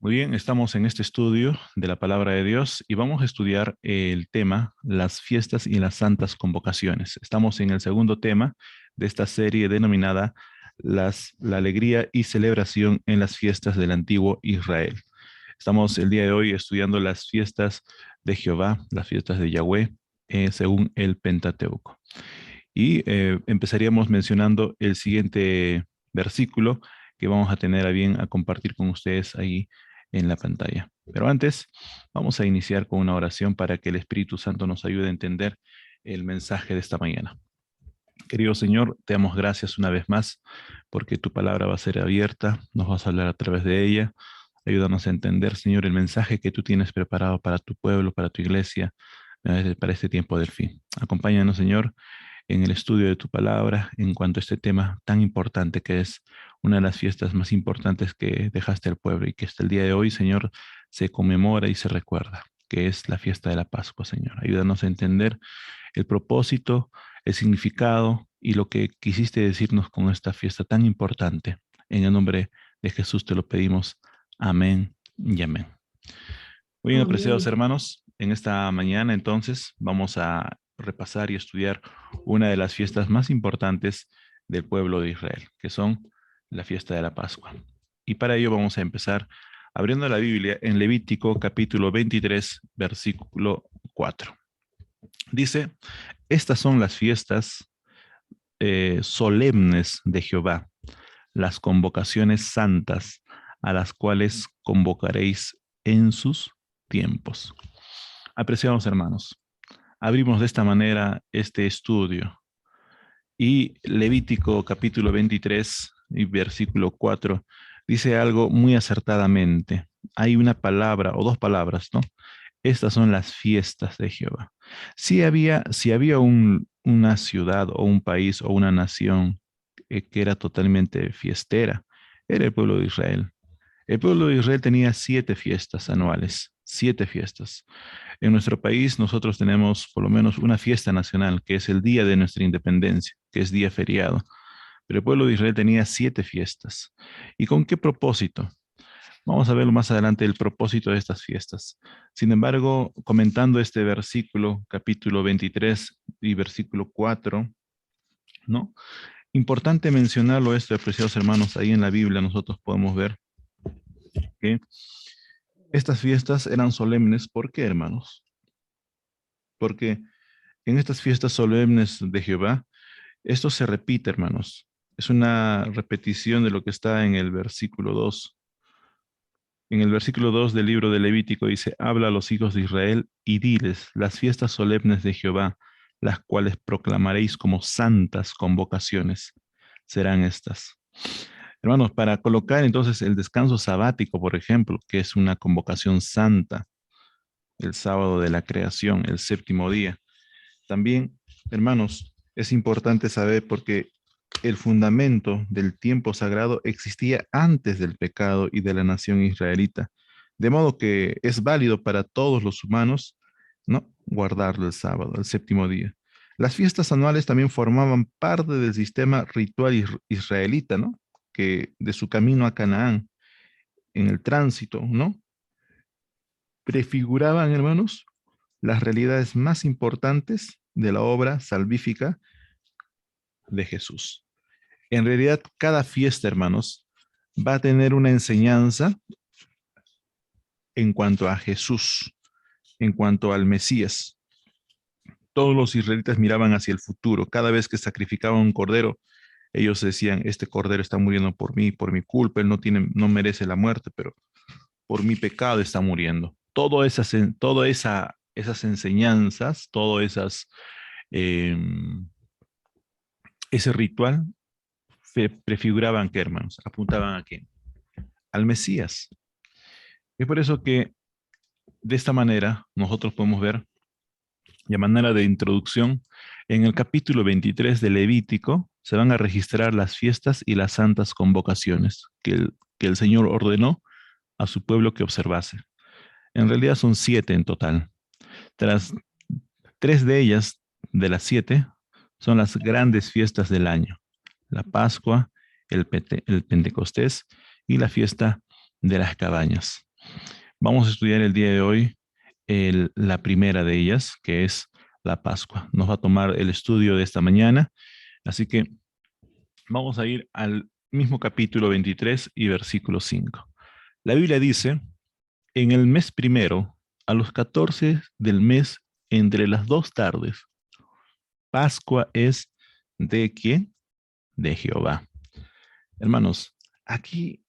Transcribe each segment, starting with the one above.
Muy bien, estamos en este estudio de la palabra de Dios y vamos a estudiar el tema, las fiestas y las santas convocaciones. Estamos en el segundo tema de esta serie denominada la alegría y celebración en las fiestas del antiguo Israel. Estamos el día de hoy estudiando las fiestas de Jehová, las fiestas de Yahweh, según el Pentateuco. Y empezaríamos mencionando el siguiente versículo que vamos a tener a bien a compartir con ustedes ahí en la pantalla. Pero antes, vamos a iniciar con una oración para que el Espíritu Santo nos ayude a entender el mensaje de esta mañana. Querido Señor, te damos gracias una vez más porque tu palabra va a ser abierta, nos vas a hablar a través de ella. Ayúdanos a entender, Señor, el mensaje que tú tienes preparado para tu pueblo, para tu iglesia, para este tiempo del fin. Acompáñanos, Señor, en el estudio de tu palabra en cuanto a este tema tan importante que es una de las fiestas más importantes que dejaste al pueblo y que hasta el día de hoy, Señor, se conmemora y se recuerda, que es la fiesta de la Pascua, Señor. Ayúdanos a entender el propósito, el significado y lo que quisiste decirnos con esta fiesta tan importante. En el nombre de Jesús te lo pedimos. Amén y amén. Muy bien, apreciados Amén. hermanos, en esta mañana entonces vamos a repasar y estudiar una de las fiestas más importantes del pueblo de Israel, que son la fiesta de la Pascua. Y para ello vamos a empezar abriendo la Biblia en Levítico capítulo 23, versículo 4. Dice, estas son las fiestas solemnes de Jehová, las convocaciones santas a las cuales convocaréis en sus tiempos. Apreciados hermanos, abrimos de esta manera este estudio y Levítico capítulo 23 y versículo 4 dice algo muy acertadamente. Hay una palabra o dos palabras, ¿no? Estas son las fiestas de Jehová. Si había una ciudad o un país o una nación que era totalmente fiestera, era el pueblo de Israel. El pueblo de Israel tenía 7 fiestas anuales, 7 fiestas. En nuestro país nosotros tenemos por lo menos una fiesta nacional, que es el día de nuestra independencia, que es día feriado. Pero el pueblo de Israel tenía 7 fiestas. ¿Y con qué propósito? Vamos a ver más adelante el propósito de estas fiestas. Sin embargo, comentando este versículo, capítulo 23 y versículo 4, ¿no? Importante mencionarlo esto, apreciados hermanos, ahí en la Biblia nosotros podemos ver que estas fiestas eran solemnes. ¿Por qué, hermanos? Porque en estas fiestas solemnes de Jehová, esto se repite, hermanos. Es una repetición de lo que está en el versículo 2. En el versículo 2 del libro de Levítico dice, habla a los hijos de Israel y diles las fiestas solemnes de Jehová, las cuales proclamaréis como santas convocaciones, serán estas. Hermanos, para colocar entonces el descanso sabático, por ejemplo, que es una convocación santa, el sábado de la creación, el séptimo día. También, hermanos, es importante saber porque el fundamento del tiempo sagrado existía antes del pecado y de la nación israelita, de modo que es válido para todos los humanos, ¿no? Guardarlo el sábado, el séptimo día. Las fiestas anuales también formaban parte del sistema ritual israelita, ¿no? Que de su camino a Canaán, en el tránsito, ¿no? Prefiguraban, hermanos, las realidades más importantes de la obra salvífica de Jesús. En realidad, cada fiesta, hermanos, va a tener una enseñanza en cuanto a Jesús, en cuanto al Mesías. Todos los israelitas miraban hacia el futuro. Cada vez que sacrificaban un cordero, ellos decían, este cordero está muriendo por mí, por mi culpa, él no merece la muerte, pero por mi pecado está muriendo. Esas enseñanzas, eh, ese ritual prefiguraban que, hermanos, apuntaban a qué? Al Mesías. Es por eso que de esta manera nosotros podemos ver, de manera de introducción, en el capítulo 23 de Levítico se van a registrar las fiestas y las santas convocaciones que el Señor ordenó a su pueblo que observase. En realidad son 7 en total. Tras 3 de ellas, de las 7, son las grandes fiestas del año. La Pascua, el Pentecostés y la fiesta de las cabañas. Vamos a estudiar el día de hoy la primera de ellas, que es la Pascua. Nos va a tomar el estudio de esta mañana, así que vamos a ir al mismo capítulo 23 y versículo 5. La Biblia dice, en el mes primero, a los 14 del mes, entre las 2 tardes, Pascua es ¿de quién? De Jehová. Hermanos, aquí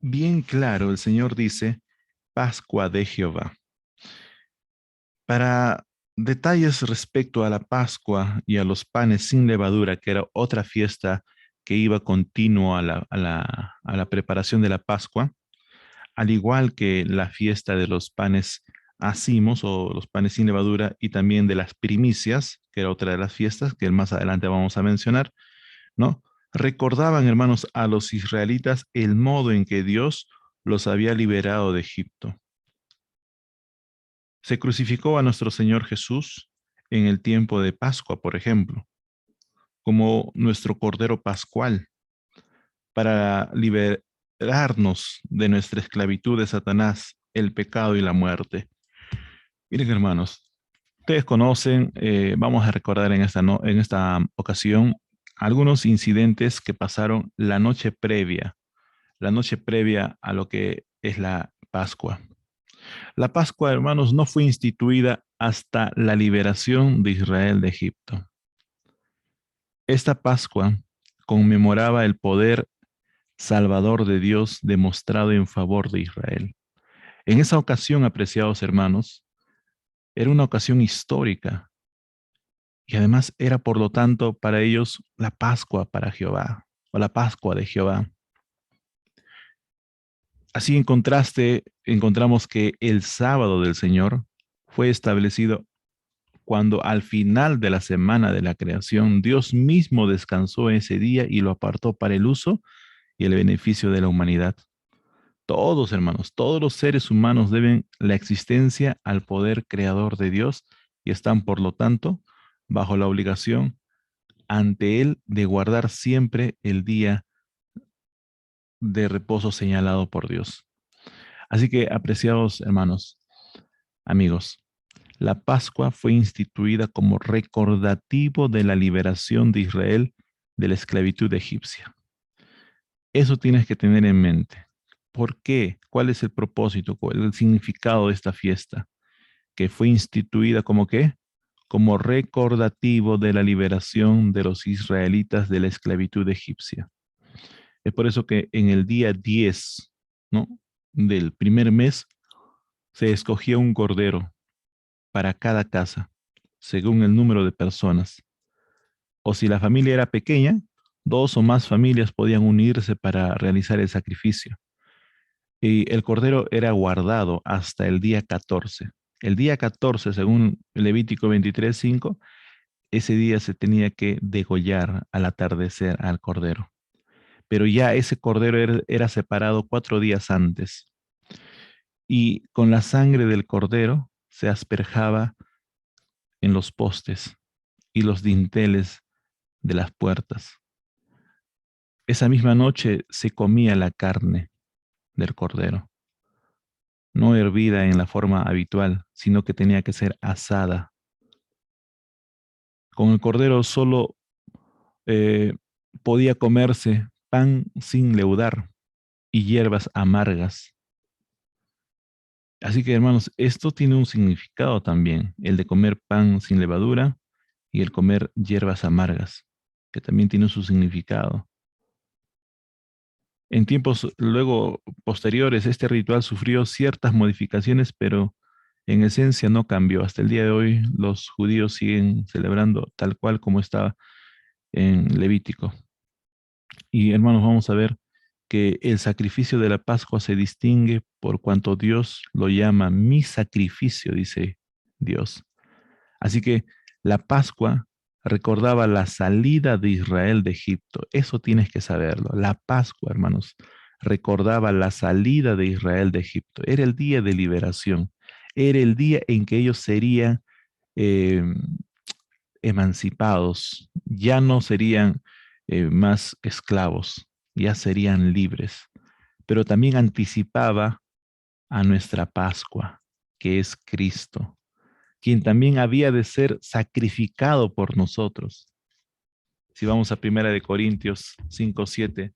bien claro el Señor dice, Pascua de Jehová. Para detalles respecto a la Pascua y a los panes sin levadura, que era otra fiesta que iba continuo a la preparación de la Pascua, al igual que la fiesta de los panes ácimos o los panes sin levadura y también de las primicias, que era otra de las fiestas que más adelante vamos a mencionar, ¿no? Recordaban, hermanos, a los israelitas el modo en que Dios los había liberado de Egipto. Se crucificó a nuestro Señor Jesús en el tiempo de Pascua, por ejemplo, como nuestro Cordero Pascual, para liberarnos de nuestra esclavitud de Satanás, el pecado y la muerte. Miren, hermanos, ustedes conocen, vamos a recordar en esta ocasión algunos incidentes que pasaron la noche previa a lo que es la Pascua. La Pascua, hermanos, no fue instituida hasta la liberación de Israel de Egipto. Esta Pascua conmemoraba el poder salvador de Dios demostrado en favor de Israel. En esa ocasión, apreciados hermanos, era una ocasión histórica y además era por lo tanto para ellos la Pascua para Jehová o la Pascua de Jehová. Así en contraste, encontramos que el sábado del Señor fue establecido cuando al final de la semana de la creación, Dios mismo descansó ese día y lo apartó para el uso y el beneficio de la humanidad. Todos, hermanos, todos los seres humanos deben la existencia al poder creador de Dios y están, por lo tanto, bajo la obligación ante Él de guardar siempre el día de reposo señalado por Dios. Así que, apreciados hermanos, amigos, la Pascua fue instituida como recordativo de la liberación de Israel de la esclavitud egipcia. Eso tienes que tener en mente. ¿Por qué? ¿Cuál es el propósito? ¿Cuál es el significado de esta fiesta? Que fue instituida como qué? Como recordativo de la liberación de los israelitas de la esclavitud egipcia. Es por eso que en el día 10, ¿no?, del primer mes se escogía un cordero para cada casa, según el número de personas. O si la familia era pequeña, 2 o más familias podían unirse para realizar el sacrificio. Y el cordero era guardado hasta el día 14. El día 14, según Levítico 23:5, ese día se tenía que degollar al atardecer al cordero. Pero ya ese cordero era separado 4 días antes. Y con la sangre del cordero se asperjaba en los postes y los dinteles de las puertas. Esa misma noche se comía la carne del cordero, no hervida en la forma habitual, sino que tenía que ser asada. Con el cordero solo eh, podía comerse pan sin leudar y hierbas amargas. Así que, hermanos, esto tiene un significado también, el de comer pan sin levadura y el comer hierbas amargas, que también tiene su significado. En tiempos luego posteriores, este ritual sufrió ciertas modificaciones, pero en esencia no cambió. Hasta el día de hoy, los judíos siguen celebrando tal cual como estaba en Levítico. Y hermanos, vamos a ver que el sacrificio de la Pascua se distingue por cuanto Dios lo llama mi sacrificio, dice Dios. Así que la Pascua recordaba la salida de Israel de Egipto. Eso tienes que saberlo. La Pascua, hermanos, recordaba la salida de Israel de Egipto. Era el día de liberación. Era el día en que ellos serían eh, emancipados. Ya no serían más esclavos. Ya serían libres. Pero también anticipaba a nuestra Pascua, que es Cristo, quien también había de ser sacrificado por nosotros. Si vamos a 1 Corintios 5:7,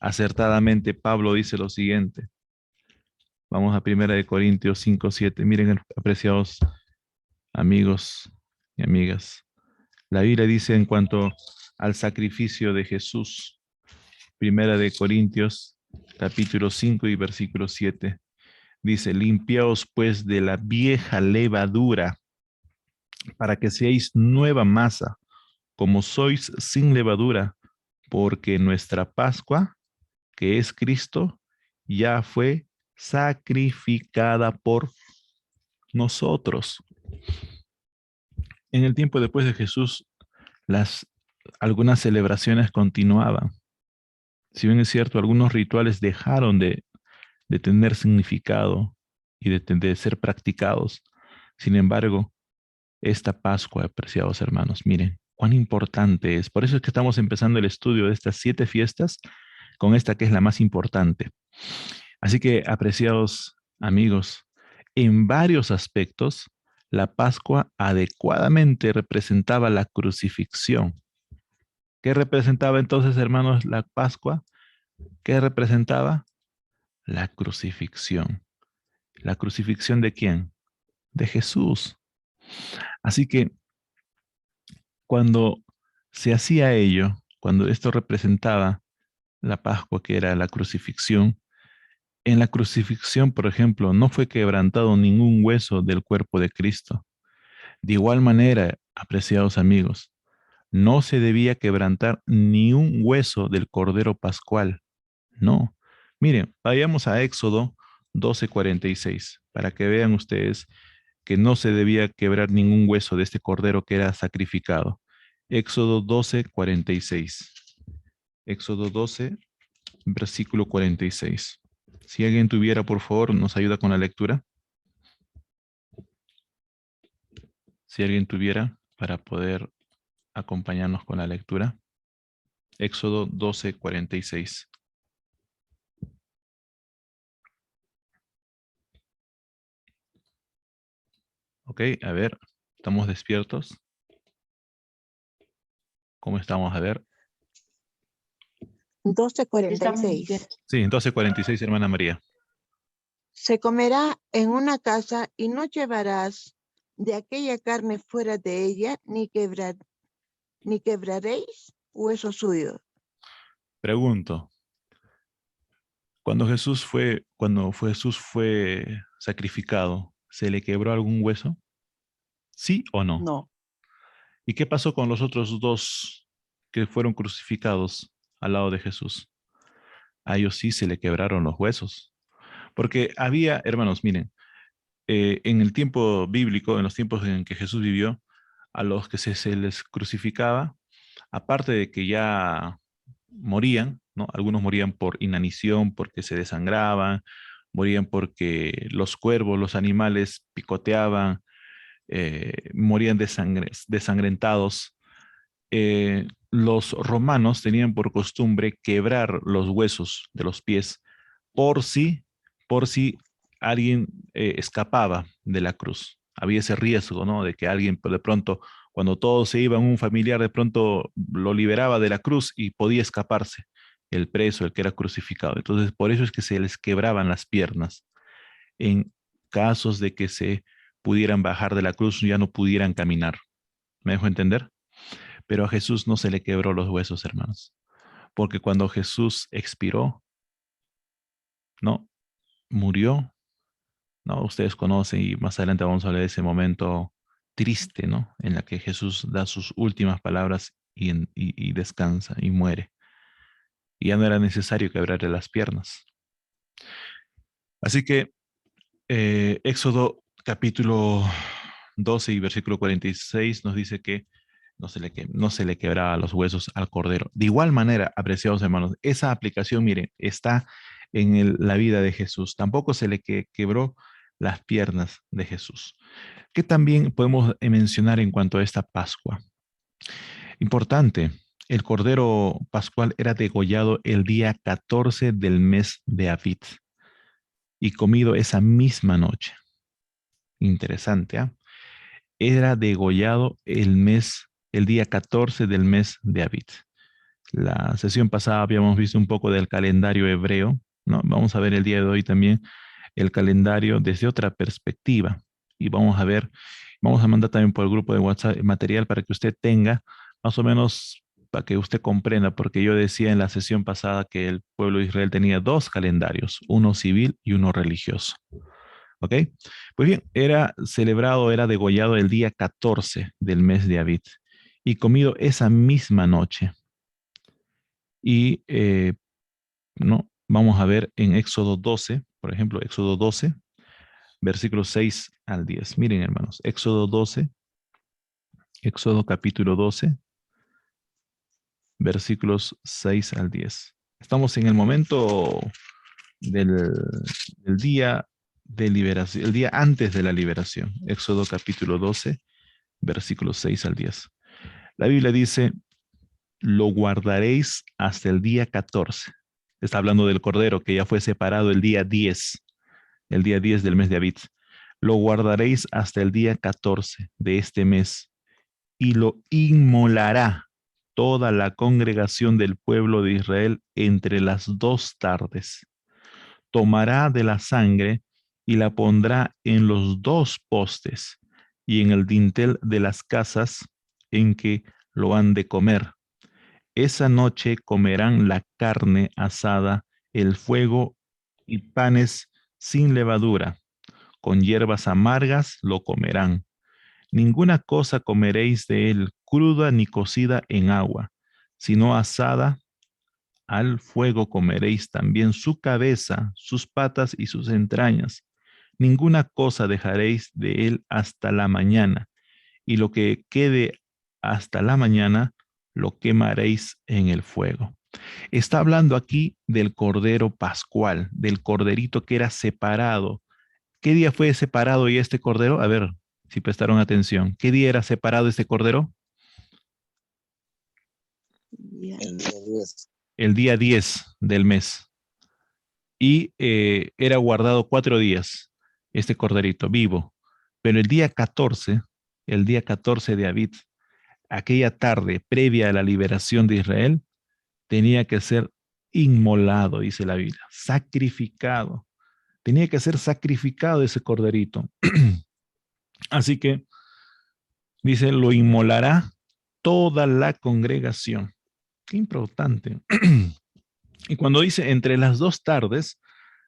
acertadamente Pablo dice lo siguiente. Vamos a 1 Corintios 5:7. Miren, apreciados amigos y amigas. La Biblia dice en cuanto al sacrificio de Jesús, 1 Corintios capítulo 5 y versículo 7. Dice, limpiaos pues de la vieja levadura para que seáis nueva masa, como sois sin levadura, porque nuestra Pascua, que es Cristo, ya fue sacrificada por nosotros. En el tiempo después de Jesús, algunas celebraciones continuaban. Si bien es cierto, algunos rituales dejaron de tener significado y de ser practicados. Sin embargo, esta Pascua, apreciados hermanos, miren, cuán importante es. Por eso es que estamos empezando el estudio de estas 7 fiestas con esta que es la más importante. Así que, apreciados amigos, en varios aspectos, la Pascua adecuadamente representaba la crucifixión. ¿Qué representaba entonces, hermanos, la Pascua? ¿Qué representaba? La crucifixión. ¿La crucifixión de quién? De Jesús. Así que cuando se hacía ello, cuando esto representaba la Pascua, que era la crucifixión, en la crucifixión, por ejemplo, no fue quebrantado ningún hueso del cuerpo de Cristo. De igual manera, apreciados amigos, no se debía quebrantar ni un hueso del Cordero Pascual. No. Miren, vayamos a Éxodo 12:46, para que vean ustedes que no se debía quebrar ningún hueso de este cordero que era sacrificado. Éxodo 12:46. Éxodo 12, versículo 46. Si alguien tuviera, por favor, nos ayuda con la lectura. Si alguien tuviera, para poder acompañarnos con la lectura. Éxodo 12:46. Ok, a ver, ¿estamos despiertos? ¿Cómo estamos? A ver. 12:46. Sí, 12:46, hermana María. Se comerá en una casa y no llevarás de aquella carne fuera de ella, ni quebraréis hueso suyo. Pregunto, cuando Jesús fue sacrificado, ¿se le quebró algún hueso? ¿Sí o no? No, ¿Y qué pasó con los otros dos que fueron crucificados al lado de Jesús? A ellos sí se le quebraron los huesos. Porque había, hermanos, miren, en el tiempo bíblico, en los tiempos en que Jesús vivió, a los que se les crucificaba, aparte de que ya morían, ¿no? Algunos morían por inanición, porque se desangraban, morían porque los cuervos, los animales picoteaban, morían desangrentados. Los romanos tenían por costumbre quebrar los huesos de los pies por si, por si alguien escapaba de la cruz. Había ese riesgo, ¿no? De que alguien de pronto, cuando todos se iban, un familiar de pronto lo liberaba de la cruz y podía escaparse el preso, el que era crucificado. Entonces, por eso es que se les quebraban las piernas. En casos de que se pudieran bajar de la cruz, ya no pudieran caminar. ¿Me dejo entender? Pero a Jesús no se le quebró los huesos, hermanos, porque cuando Jesús expiró, no, murió, no, ustedes conocen y más adelante vamos a hablar de ese momento triste, ¿no? En la que Jesús da sus últimas palabras y descansa y muere. Y ya no era necesario quebrarle las piernas. Así que Éxodo capítulo 12 y versículo 46 nos dice que no se le quebraba los huesos al cordero. De igual manera, apreciados hermanos, esa aplicación, miren, está en la vida de Jesús. Tampoco se le quebró las piernas de Jesús. ¿Qué también podemos mencionar en cuanto a esta Pascua? Importante, el cordero pascual era degollado el día 14 del mes de Aviv. y comido esa misma noche. Interesante, ¿ah? Era degollado el día 14 del mes de Abit. La sesión pasada habíamos visto un poco del calendario hebreo, ¿no? Vamos a ver el día de hoy también el calendario desde otra perspectiva. Y vamos a mandar también por el grupo de WhatsApp material para que usted tenga más o menos, para que usted comprenda, porque yo decía en la sesión pasada que el pueblo de Israel tenía dos calendarios, uno civil y uno religioso. ¿Ok? Pues bien, era degollado el día 14 del mes de Abit y comido esa misma noche. Y no, vamos a ver en Éxodo 12, por ejemplo, Éxodo 12, versículos 6 al 10. Miren, hermanos, Éxodo 12, Éxodo capítulo 12, versículos 6 al 10. Estamos en el momento del, del día de liberación, el día antes de la liberación. Éxodo capítulo 12, versículos 6 al 10. La Biblia dice, lo guardaréis hasta el día 14. Está hablando del cordero que ya fue separado el día 10 del mes de Abit. Lo guardaréis hasta el día 14 de este mes y lo inmolará toda la congregación del pueblo de Israel entre las 2 tardes. Tomará de la sangre y la pondrá en los 2 postes y en el dintel de las casas en que lo han de comer. Esa noche comerán la carne asada, el fuego y panes sin levadura. Con hierbas amargas lo comerán. Ninguna cosa comeréis de él cruda ni cocida en agua, sino asada al fuego comeréis también su cabeza, sus patas y sus entrañas. Ninguna cosa dejaréis de él hasta la mañana, y lo que quede hasta la mañana lo quemaréis en el fuego. Está hablando aquí del cordero pascual, del corderito que era separado. ¿Qué día fue separado y este cordero? A ver si prestaron atención. ¿Qué día era separado este cordero? El día 10. El día 10 del mes. Y era guardado 4 días este corderito vivo. Pero el día 14 de Abit, aquella tarde previa a la liberación de Israel, tenía que ser inmolado, dice la Biblia, sacrificado. Tenía que ser sacrificado ese corderito. Así que dice, lo inmolará toda la congregación. Qué importante. Y cuando dice entre las 2 tardes,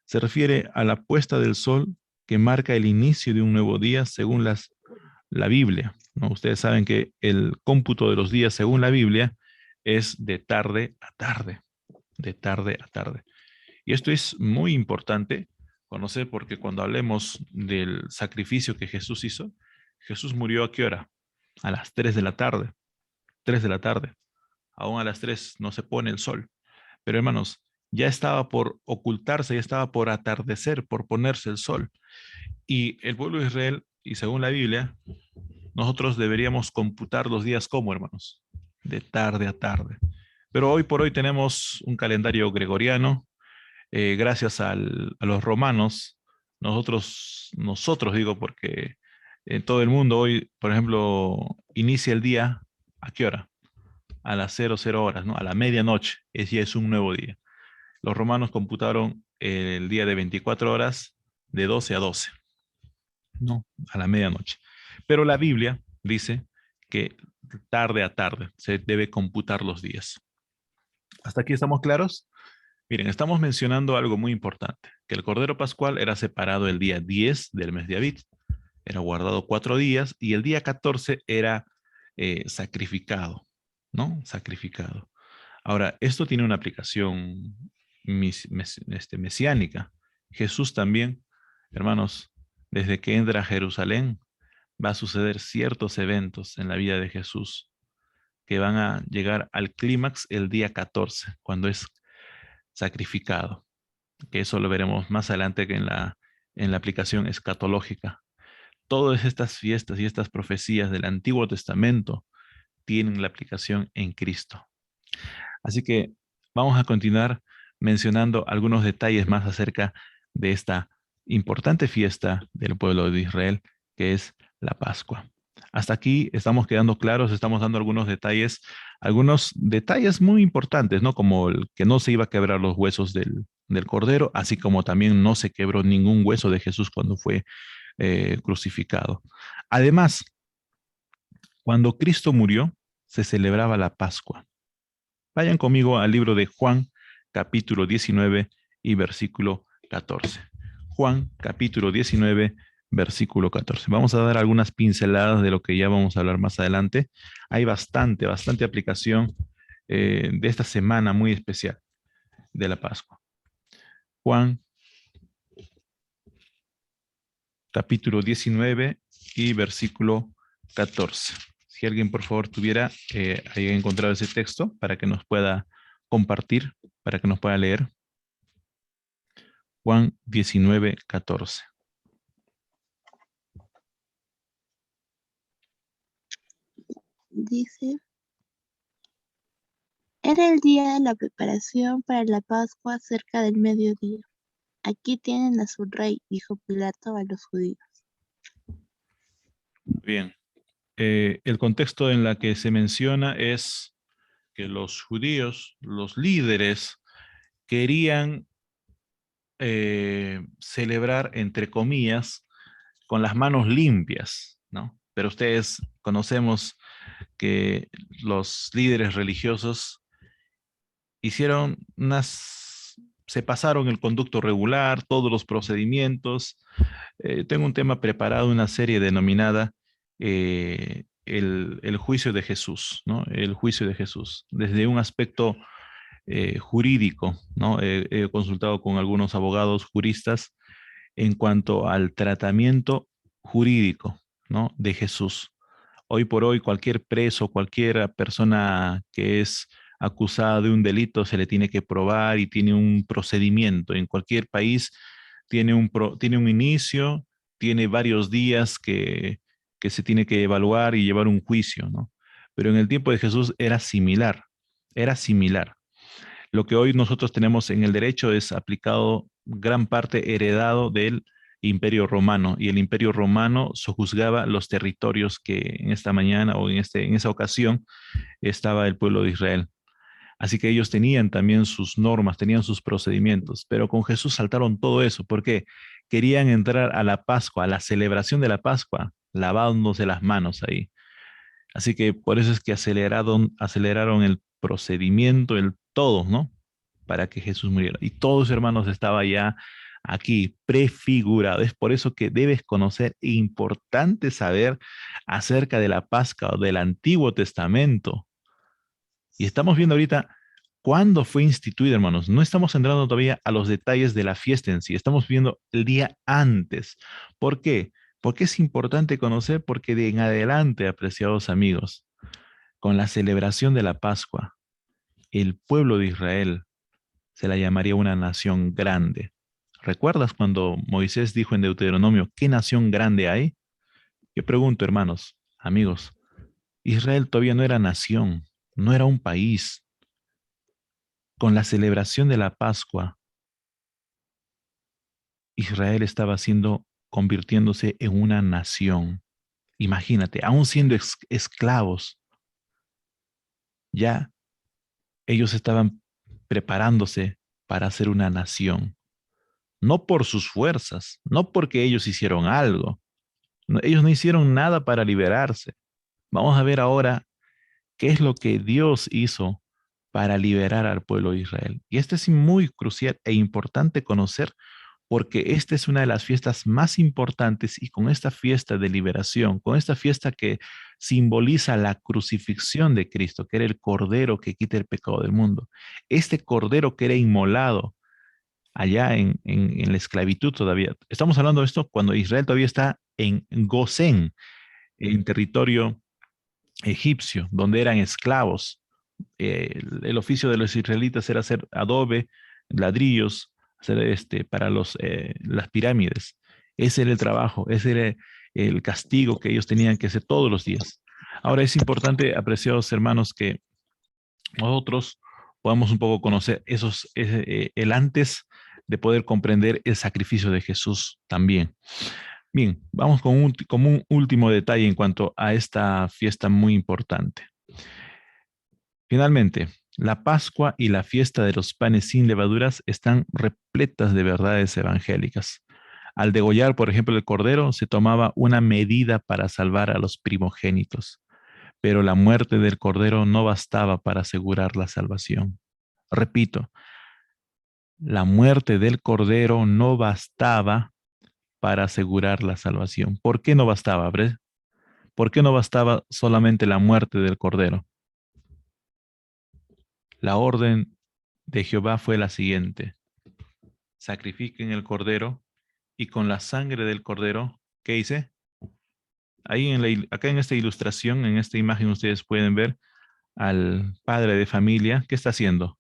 se refiere a la puesta del sol que marca el inicio de un nuevo día según la Biblia, ¿no? Ustedes saben que el cómputo de los días según la Biblia es de tarde a tarde, de tarde a tarde. Y esto es muy importante conocer porque cuando hablemos del sacrificio que Jesús hizo, Jesús murió ¿a qué hora? A las 3 de la tarde, 3 de la tarde. Aún a las 3 no se pone el sol. Pero hermanos, ya estaba por ocultarse, ya estaba por atardecer, por ponerse el sol. Y el pueblo de Israel, y según la Biblia, nosotros deberíamos computar los días como, hermanos, de tarde a tarde. Pero hoy por hoy tenemos un calendario gregoriano, gracias a los romanos, nosotros digo, porque en todo el mundo hoy, por ejemplo, inicia el día, ¿a qué hora? A las 00 horas, ¿no? A la medianoche, ya es un nuevo día. Los romanos computaron el día de 24 horas de 12 a 12, ¿no? A la medianoche. Pero la Biblia dice que tarde a tarde se debe computar los días. ¿Hasta aquí estamos claros? Miren, estamos mencionando algo muy importante, que el Cordero Pascual era separado el día 10 del mes de Abit, era guardado 4 días y el día 14 era sacrificado, ¿no? Sacrificado. Ahora, esto tiene una aplicación mesiánica. Jesús también, hermanos, desde que entra a Jerusalén, va a suceder ciertos eventos en la vida de Jesús que van a llegar al clímax el día 14, cuando es sacrificado, que eso lo veremos más adelante que en la aplicación escatológica. Todas estas fiestas y estas profecías del Antiguo Testamento tienen la aplicación en Cristo. Así que vamos a continuar mencionando algunos detalles más acerca de esta importante fiesta del pueblo de Israel, que es la Pascua. Hasta aquí estamos quedando claros, estamos dando algunos detalles muy importantes, ¿no? Como el que no se iba a quebrar los huesos del cordero, así como también no se quebró ningún hueso de Jesús cuando fue crucificado. Además, cuando Cristo murió, se celebraba la Pascua. Vayan conmigo al libro de Juan, capítulo 19 y versículo 14. Juan, capítulo 19, versículo 14. Vamos a dar algunas pinceladas de lo que ya vamos a hablar más adelante. Hay bastante aplicación de esta semana muy especial de la Pascua. Juan, capítulo 19 y versículo 14. Si alguien, por favor, tuviera ahí encontrado ese texto para que nos pueda compartir, para que nos pueda leer. Juan 19, 14. Dice, era el día de la preparación para la Pascua cerca del mediodía. Aquí tienen a su rey, dijo Pilato a los judíos. Bien. El contexto en la que se menciona es que los judíos, los líderes, querían celebrar, entre comillas, con las manos limpias, ¿no? Pero ustedes conocemos que los líderes religiosos se pasaron el conducto regular, todos los procedimientos. Tengo un tema preparado, una serie denominada el juicio de Jesús, ¿no? El juicio de Jesús, desde un aspecto jurídico, ¿no? He consultado con algunos abogados juristas en cuanto al tratamiento jurídico, ¿no? De Jesús. Hoy por hoy, cualquier preso, cualquier persona que es acusada de un delito se le tiene que probar y tiene un procedimiento. En cualquier país tiene un inicio, tiene varios días que se tiene que evaluar y llevar un juicio, ¿no? Pero en el tiempo de Jesús era similar, era similar. Lo que hoy nosotros tenemos en el derecho es aplicado gran parte heredado del Imperio Romano, y el Imperio Romano sojuzgaba los territorios que en esta mañana o en esa ocasión estaba el pueblo de Israel. Así que ellos tenían también sus normas, tenían sus procedimientos, pero con Jesús saltaron todo eso porque querían entrar a la Pascua, a la celebración de la Pascua, lavándose las manos ahí. Así que por eso es que aceleraron el procedimiento, el todo, ¿no? Para que Jesús muriera. Y todos, hermanos, estaba ya aquí prefigurado. Es por eso que debes conocer, importante saber acerca de la Pascua o del Antiguo Testamento. Y estamos viendo ahorita cuándo fue instituida, hermanos. No estamos entrando todavía a los detalles de la fiesta en sí. Estamos viendo el día antes. ¿Por qué? Porque es importante conocer, porque de en adelante, apreciados amigos, con la celebración de la Pascua, el pueblo de Israel se la llamaría una nación grande. ¿Recuerdas cuando Moisés dijo en Deuteronomio, ¿qué nación grande hay? Yo pregunto, hermanos, amigos, Israel todavía no era nación, no era un país. Con la celebración de la Pascua, Israel estaba convirtiéndose en una nación. Imagínate, aún siendo esclavos, ya ellos estaban preparándose para ser una nación. No por sus fuerzas, no porque ellos hicieron algo. Ellos no hicieron nada para liberarse. Vamos a ver ahora qué es lo que Dios hizo para liberar al pueblo de Israel. Y esto es muy crucial e importante conocer, porque esta es una de las fiestas más importantes, y con esta fiesta de liberación, con esta fiesta que simboliza la crucifixión de Cristo, que era el cordero que quita el pecado del mundo. Este cordero que era inmolado allá en la esclavitud todavía. Estamos hablando de esto cuando Israel todavía está en Gosén, en territorio egipcio, donde eran esclavos. El oficio de los israelitas era hacer adobe, ladrillos, hacer para las pirámides. Ese era el trabajo, ese era el castigo que ellos tenían que hacer todos los días. Ahora es importante, apreciados hermanos, que nosotros podamos un poco conocer el antes de poder comprender el sacrificio de Jesús también. Bien, vamos con un último detalle en cuanto a esta fiesta muy importante. Finalmente, la Pascua y la fiesta de los panes sin levaduras están repletas de verdades evangélicas. Al degollar, por ejemplo, el cordero, se tomaba una medida para salvar a los primogénitos, pero la muerte del cordero no bastaba para asegurar la salvación. Repito, la muerte del cordero no bastaba para asegurar la salvación. ¿Por qué no bastaba, Bre? ¿Por qué no bastaba solamente la muerte del cordero? La orden de Jehová fue la siguiente: sacrifiquen el cordero y con la sangre del cordero, ¿qué hice? Ahí acá en esta ilustración, en esta imagen, ustedes pueden ver al padre de familia. ¿Qué está haciendo?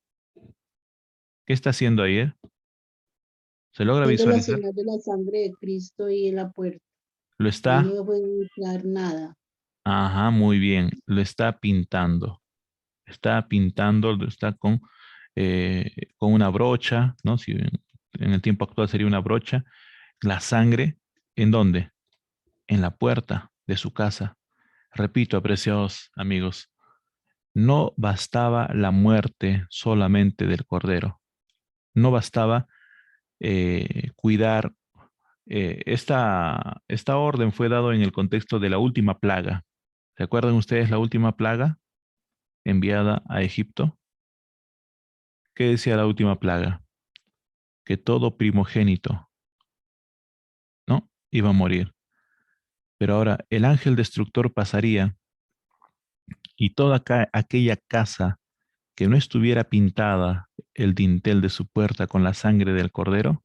¿Qué está haciendo ahí? ¿Se logra Haciendo la visualizar? señal de la sangre de Cristo y en la puerta. Lo Ahí está, no pueden entrar nada. ajá, muy bien, lo está pintando. Está pintando, está con una brocha, ¿no? Si en el tiempo actual sería una brocha. La sangre, ¿en dónde? En la puerta de su casa. Repito, apreciados amigos, no bastaba la muerte solamente del cordero. No bastaba cuidar. Esta orden fue dada en el contexto de la última plaga. ¿Se acuerdan ustedes la última plaga enviada a Egipto? ¿Qué decía la última plaga? Que todo primogénito, ¿no? Iba a morir. Pero ahora el ángel destructor pasaría y toda aquella casa que no estuviera pintada el dintel de su puerta con la sangre del cordero,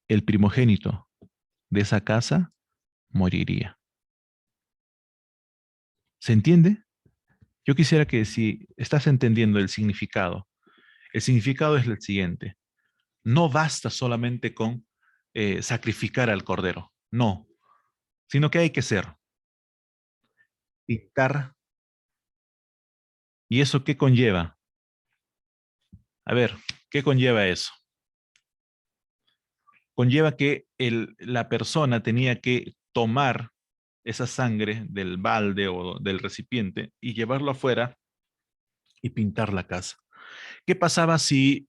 el primogénito de esa casa moriría. ¿Se entiende? Yo quisiera que si estás entendiendo el significado es el siguiente. No basta solamente con sacrificar al cordero, no, sino que hay que ser, pintar. ¿Y eso qué conlleva? A ver, ¿qué conlleva eso? Conlleva que la persona tenía que tomar esa sangre del balde o del recipiente y llevarlo afuera y pintar la casa. ¿Qué pasaba si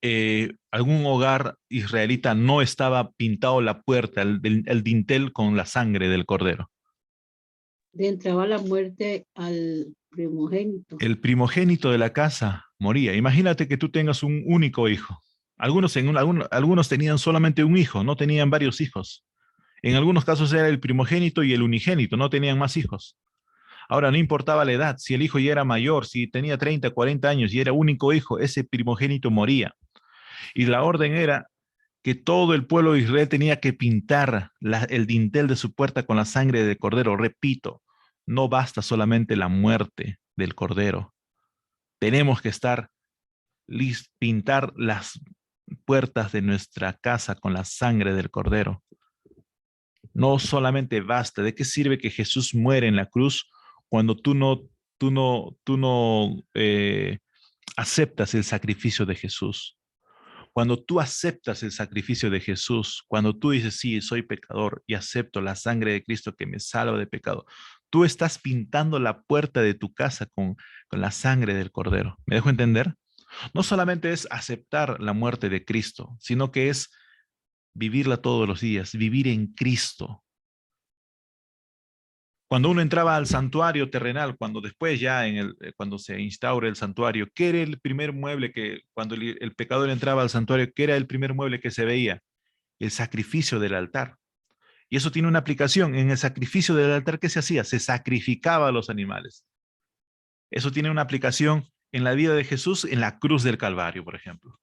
algún hogar israelita no estaba pintado la puerta, el dintel con la sangre del cordero? Le entraba la muerte al primogénito. El primogénito de la casa moría. Imagínate que tú tengas un único hijo. Algunos tenían solamente un hijo, no tenían varios hijos. En algunos casos era el primogénito y el unigénito, no tenían más hijos. Ahora, no importaba la edad, si el hijo ya era mayor, si tenía 30, 40 años y era único hijo, ese primogénito moría. Y la orden era que todo el pueblo de Israel tenía que pintar el dintel de su puerta con la sangre del cordero. Repito, no basta solamente la muerte del cordero. Tenemos que pintar las puertas de nuestra casa con la sangre del cordero. No solamente basta. ¿De qué sirve que Jesús muere en la cruz cuando tú no aceptas el sacrificio de Jesús? Cuando tú aceptas el sacrificio de Jesús, cuando tú dices, sí, soy pecador y acepto la sangre de Cristo que me salva de pecado, tú estás pintando la puerta de tu casa con la sangre del Cordero. ¿Me dejo entender? No solamente es aceptar la muerte de Cristo, sino que es vivirla todos los días, vivir en Cristo. Cuando uno entraba al santuario terrenal, cuando después ya cuando se instaura el santuario, ¿qué era el primer mueble cuando el pecador entraba al santuario, qué era el primer mueble que se veía? El sacrificio del altar. Y eso tiene una aplicación. En el sacrificio del altar, ¿qué se hacía? Se sacrificaba a los animales. Eso tiene una aplicación en la vida de Jesús en la cruz del Calvario, por ejemplo.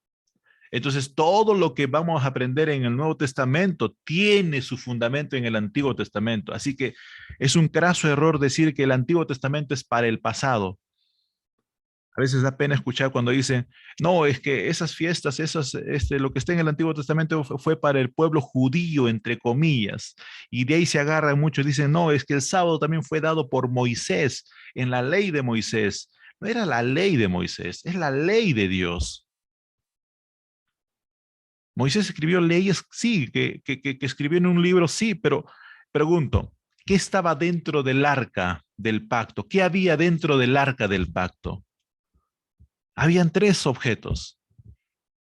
Entonces, todo lo que vamos a aprender en el Nuevo Testamento tiene su fundamento en el Antiguo Testamento. Así que es un craso error decir que el Antiguo Testamento es para el pasado. A veces da pena escuchar cuando dicen, no, es que esas fiestas, lo que está en el Antiguo Testamento fue para el pueblo judío, entre comillas. Y de ahí se agarran muchos, dicen, no, es que el sábado también fue dado por Moisés, en la ley de Moisés. No era la ley de Moisés, es la ley de Dios. Moisés escribió leyes, sí, que escribió en un libro, sí, pero pregunto, ¿qué estaba dentro del arca del pacto? ¿Qué había dentro del arca del pacto? Habían 3 objetos.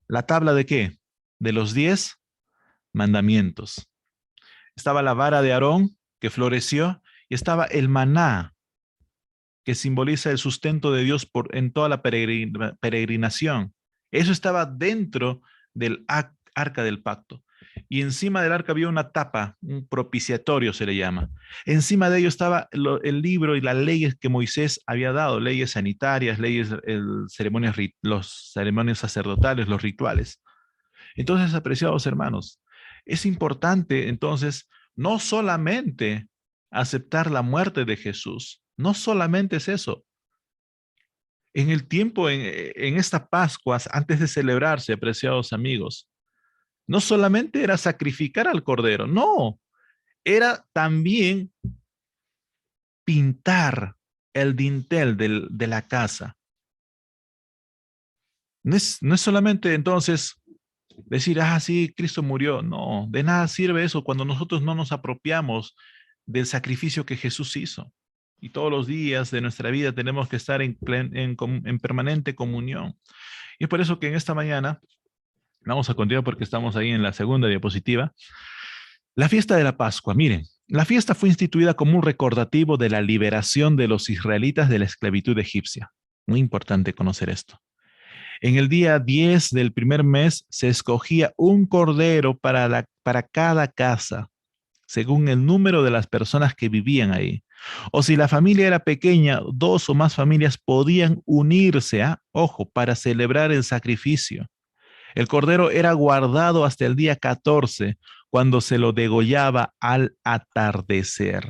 ¿La tabla de qué? De los 10 mandamientos. Estaba la vara de Aarón, que floreció, y estaba el maná, que simboliza el sustento de Dios en toda la peregrinación. Eso estaba dentro del arca del pacto. Y encima del arca había una tapa, un propiciatorio se le llama. Encima de ello estaba el libro y las leyes que Moisés había dado, leyes sanitarias, leyes, los ceremonias sacerdotales, los rituales. Entonces, apreciados hermanos, es importante entonces no solamente aceptar la muerte de Jesús, no solamente es eso. En el tiempo, en esta Pascua, antes de celebrarse, apreciados amigos, no solamente era sacrificar al cordero, no, era también pintar el dintel de la casa. No es solamente entonces decir, ah, sí, Cristo murió. No, de nada sirve eso cuando nosotros no nos apropiamos del sacrificio que Jesús hizo. Y todos los días de nuestra vida tenemos que estar en permanente comunión. Y es por eso que en esta mañana, vamos a continuar porque estamos ahí en la segunda diapositiva, la fiesta de la Pascua. Miren, la fiesta fue instituida como un recordativo de la liberación de los israelitas de la esclavitud egipcia. Muy importante conocer esto. En el día 10 del primer mes se escogía un cordero para cada casa, según el número de las personas que vivían ahí. O si la familia era pequeña, 2 o más familias podían unirse, ojo, para celebrar el sacrificio. El cordero era guardado hasta el día 14, cuando se lo degollaba al atardecer.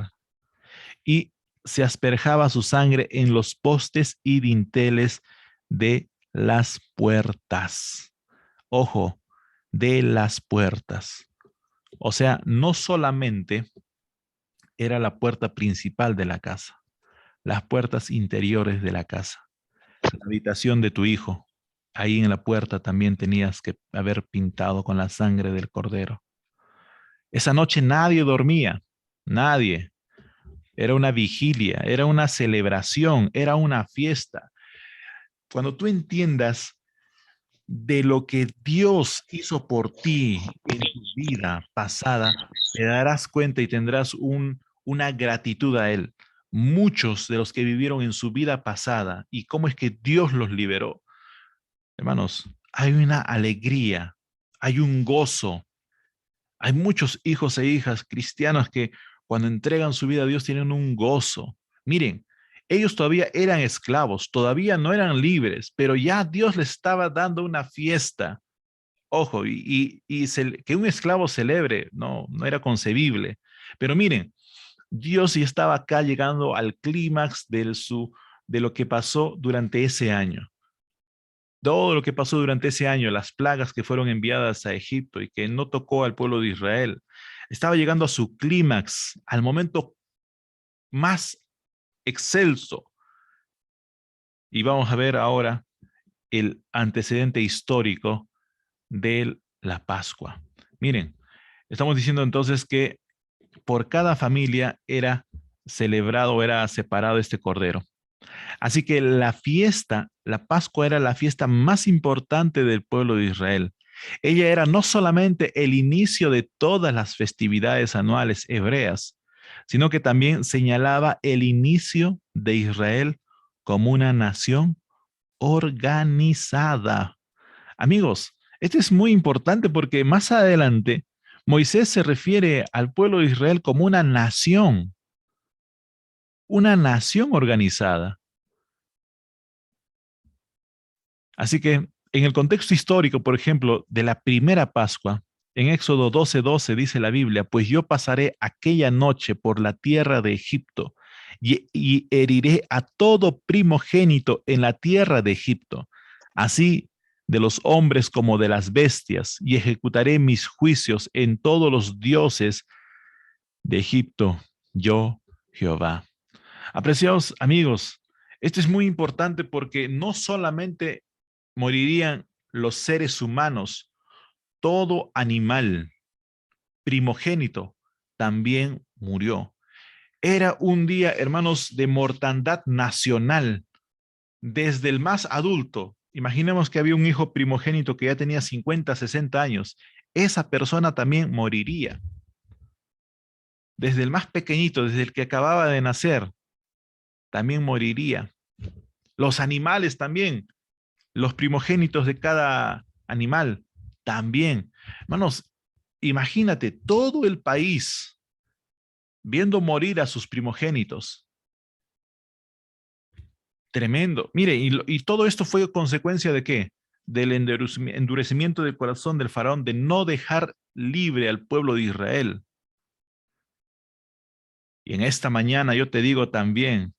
Y se asperjaba su sangre en los postes y dinteles de las puertas. Ojo, de las puertas. O sea, no solamente era la puerta principal de la casa, las puertas interiores de la casa, la habitación de tu hijo. Ahí en la puerta también tenías que haber pintado con la sangre del cordero. Esa noche nadie dormía, nadie. Era una vigilia, era una celebración, era una fiesta. Cuando tú entiendas de lo que Dios hizo por ti en tu vida pasada, te darás cuenta y tendrás una gratitud a Él. Muchos de los que vivieron en su vida pasada y cómo es que Dios los liberó. Hermanos, hay una alegría, hay un gozo. Hay muchos hijos e hijas cristianos que cuando entregan su vida a Dios tienen un gozo. Miren, ellos todavía eran esclavos, todavía no eran libres, pero ya Dios les estaba dando una fiesta. Ojo, que un esclavo celebre, no era concebible. Pero miren, Dios ya estaba acá llegando al clímax de lo que pasó durante ese año. Todo lo que pasó durante ese año, las plagas que fueron enviadas a Egipto y que no tocó al pueblo de Israel, estaba llegando a su clímax, al momento más excelso. Y vamos a ver ahora el antecedente histórico de la Pascua. Miren, estamos diciendo entonces que por cada familia era celebrado, era separado este cordero. Así que la fiesta, la Pascua era la fiesta más importante del pueblo de Israel. Ella era no solamente el inicio de todas las festividades anuales hebreas, sino que también señalaba el inicio de Israel como una nación organizada. Amigos, esto es muy importante porque más adelante Moisés se refiere al pueblo de Israel como una nación organizada. Así que en el contexto histórico, por ejemplo, de la primera Pascua, en Éxodo 12:12 dice la Biblia, pues yo pasaré aquella noche por la tierra de Egipto y heriré a todo primogénito en la tierra de Egipto, así de los hombres como de las bestias, y ejecutaré mis juicios en todos los dioses de Egipto, yo Jehová. Apreciados amigos, esto es muy importante porque no solamente morirían los seres humanos, todo animal primogénito también murió. Era un día, hermanos, de mortandad nacional, desde el más adulto. Imaginemos que había un hijo primogénito que ya tenía 50, 60 años. Esa persona también moriría. Desde el más pequeñito, desde el que acababa de nacer, también moriría. Los animales también, los primogénitos de cada animal también. Hermanos, imagínate todo el país viendo morir a sus primogénitos. Tremendo. Mire, y todo esto fue consecuencia de ¿qué? Del endurecimiento del corazón del faraón, de no dejar libre al pueblo de Israel. Y en esta mañana yo te digo también,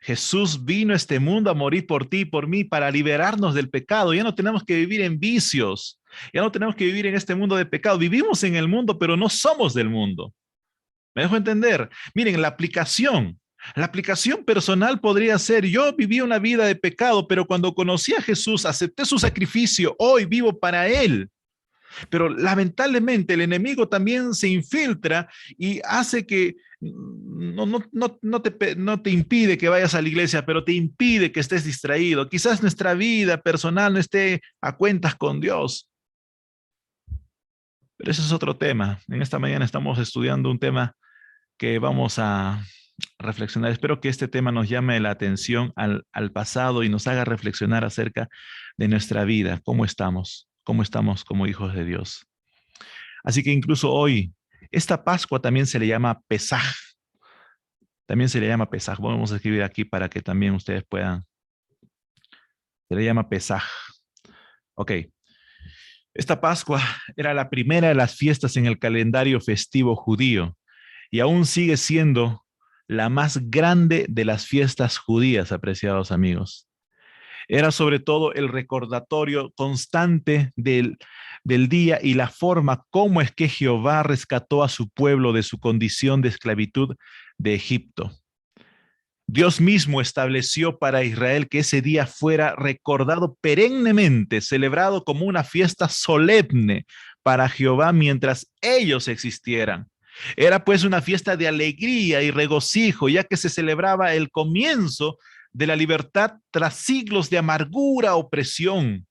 Jesús vino a este mundo a morir por ti y por mí para liberarnos del pecado. Ya no tenemos que vivir en vicios, ya no tenemos que vivir en este mundo de pecado. Vivimos en el mundo, pero no somos del mundo. ¿Me dejo entender? Miren, la aplicación personal podría ser, yo viví una vida de pecado, pero cuando conocí a Jesús, acepté su sacrificio, hoy vivo para Él. Pero lamentablemente el enemigo también se infiltra y hace que no te impide que vayas a la iglesia, pero te impide que estés distraído. Quizás nuestra vida personal no esté a cuentas con Dios. Pero ese es otro tema. En esta mañana estamos estudiando un tema que vamos a reflexionar. Espero que este tema nos llame la atención al pasado y nos haga reflexionar acerca de nuestra vida, cómo estamos como hijos de Dios. Así que incluso hoy, esta Pascua también se le llama Pesaj. También se le llama Pesaj. Vamos a escribir aquí para que también ustedes puedan. Se le llama Pesaj. Ok. Esta Pascua era la primera de las fiestas en el calendario festivo judío y aún sigue siendo la más grande de las fiestas judías, apreciados amigos. Era sobre todo el recordatorio constante del día y la forma como es que Jehová rescató a su pueblo de su condición de esclavitud de Egipto. Dios mismo estableció para Israel que ese día fuera recordado perennemente, celebrado como una fiesta solemne para Jehová mientras ellos existieran. Era pues una fiesta de alegría y regocijo, ya que se celebraba el comienzo de la libertad tras siglos de amargura, opresión.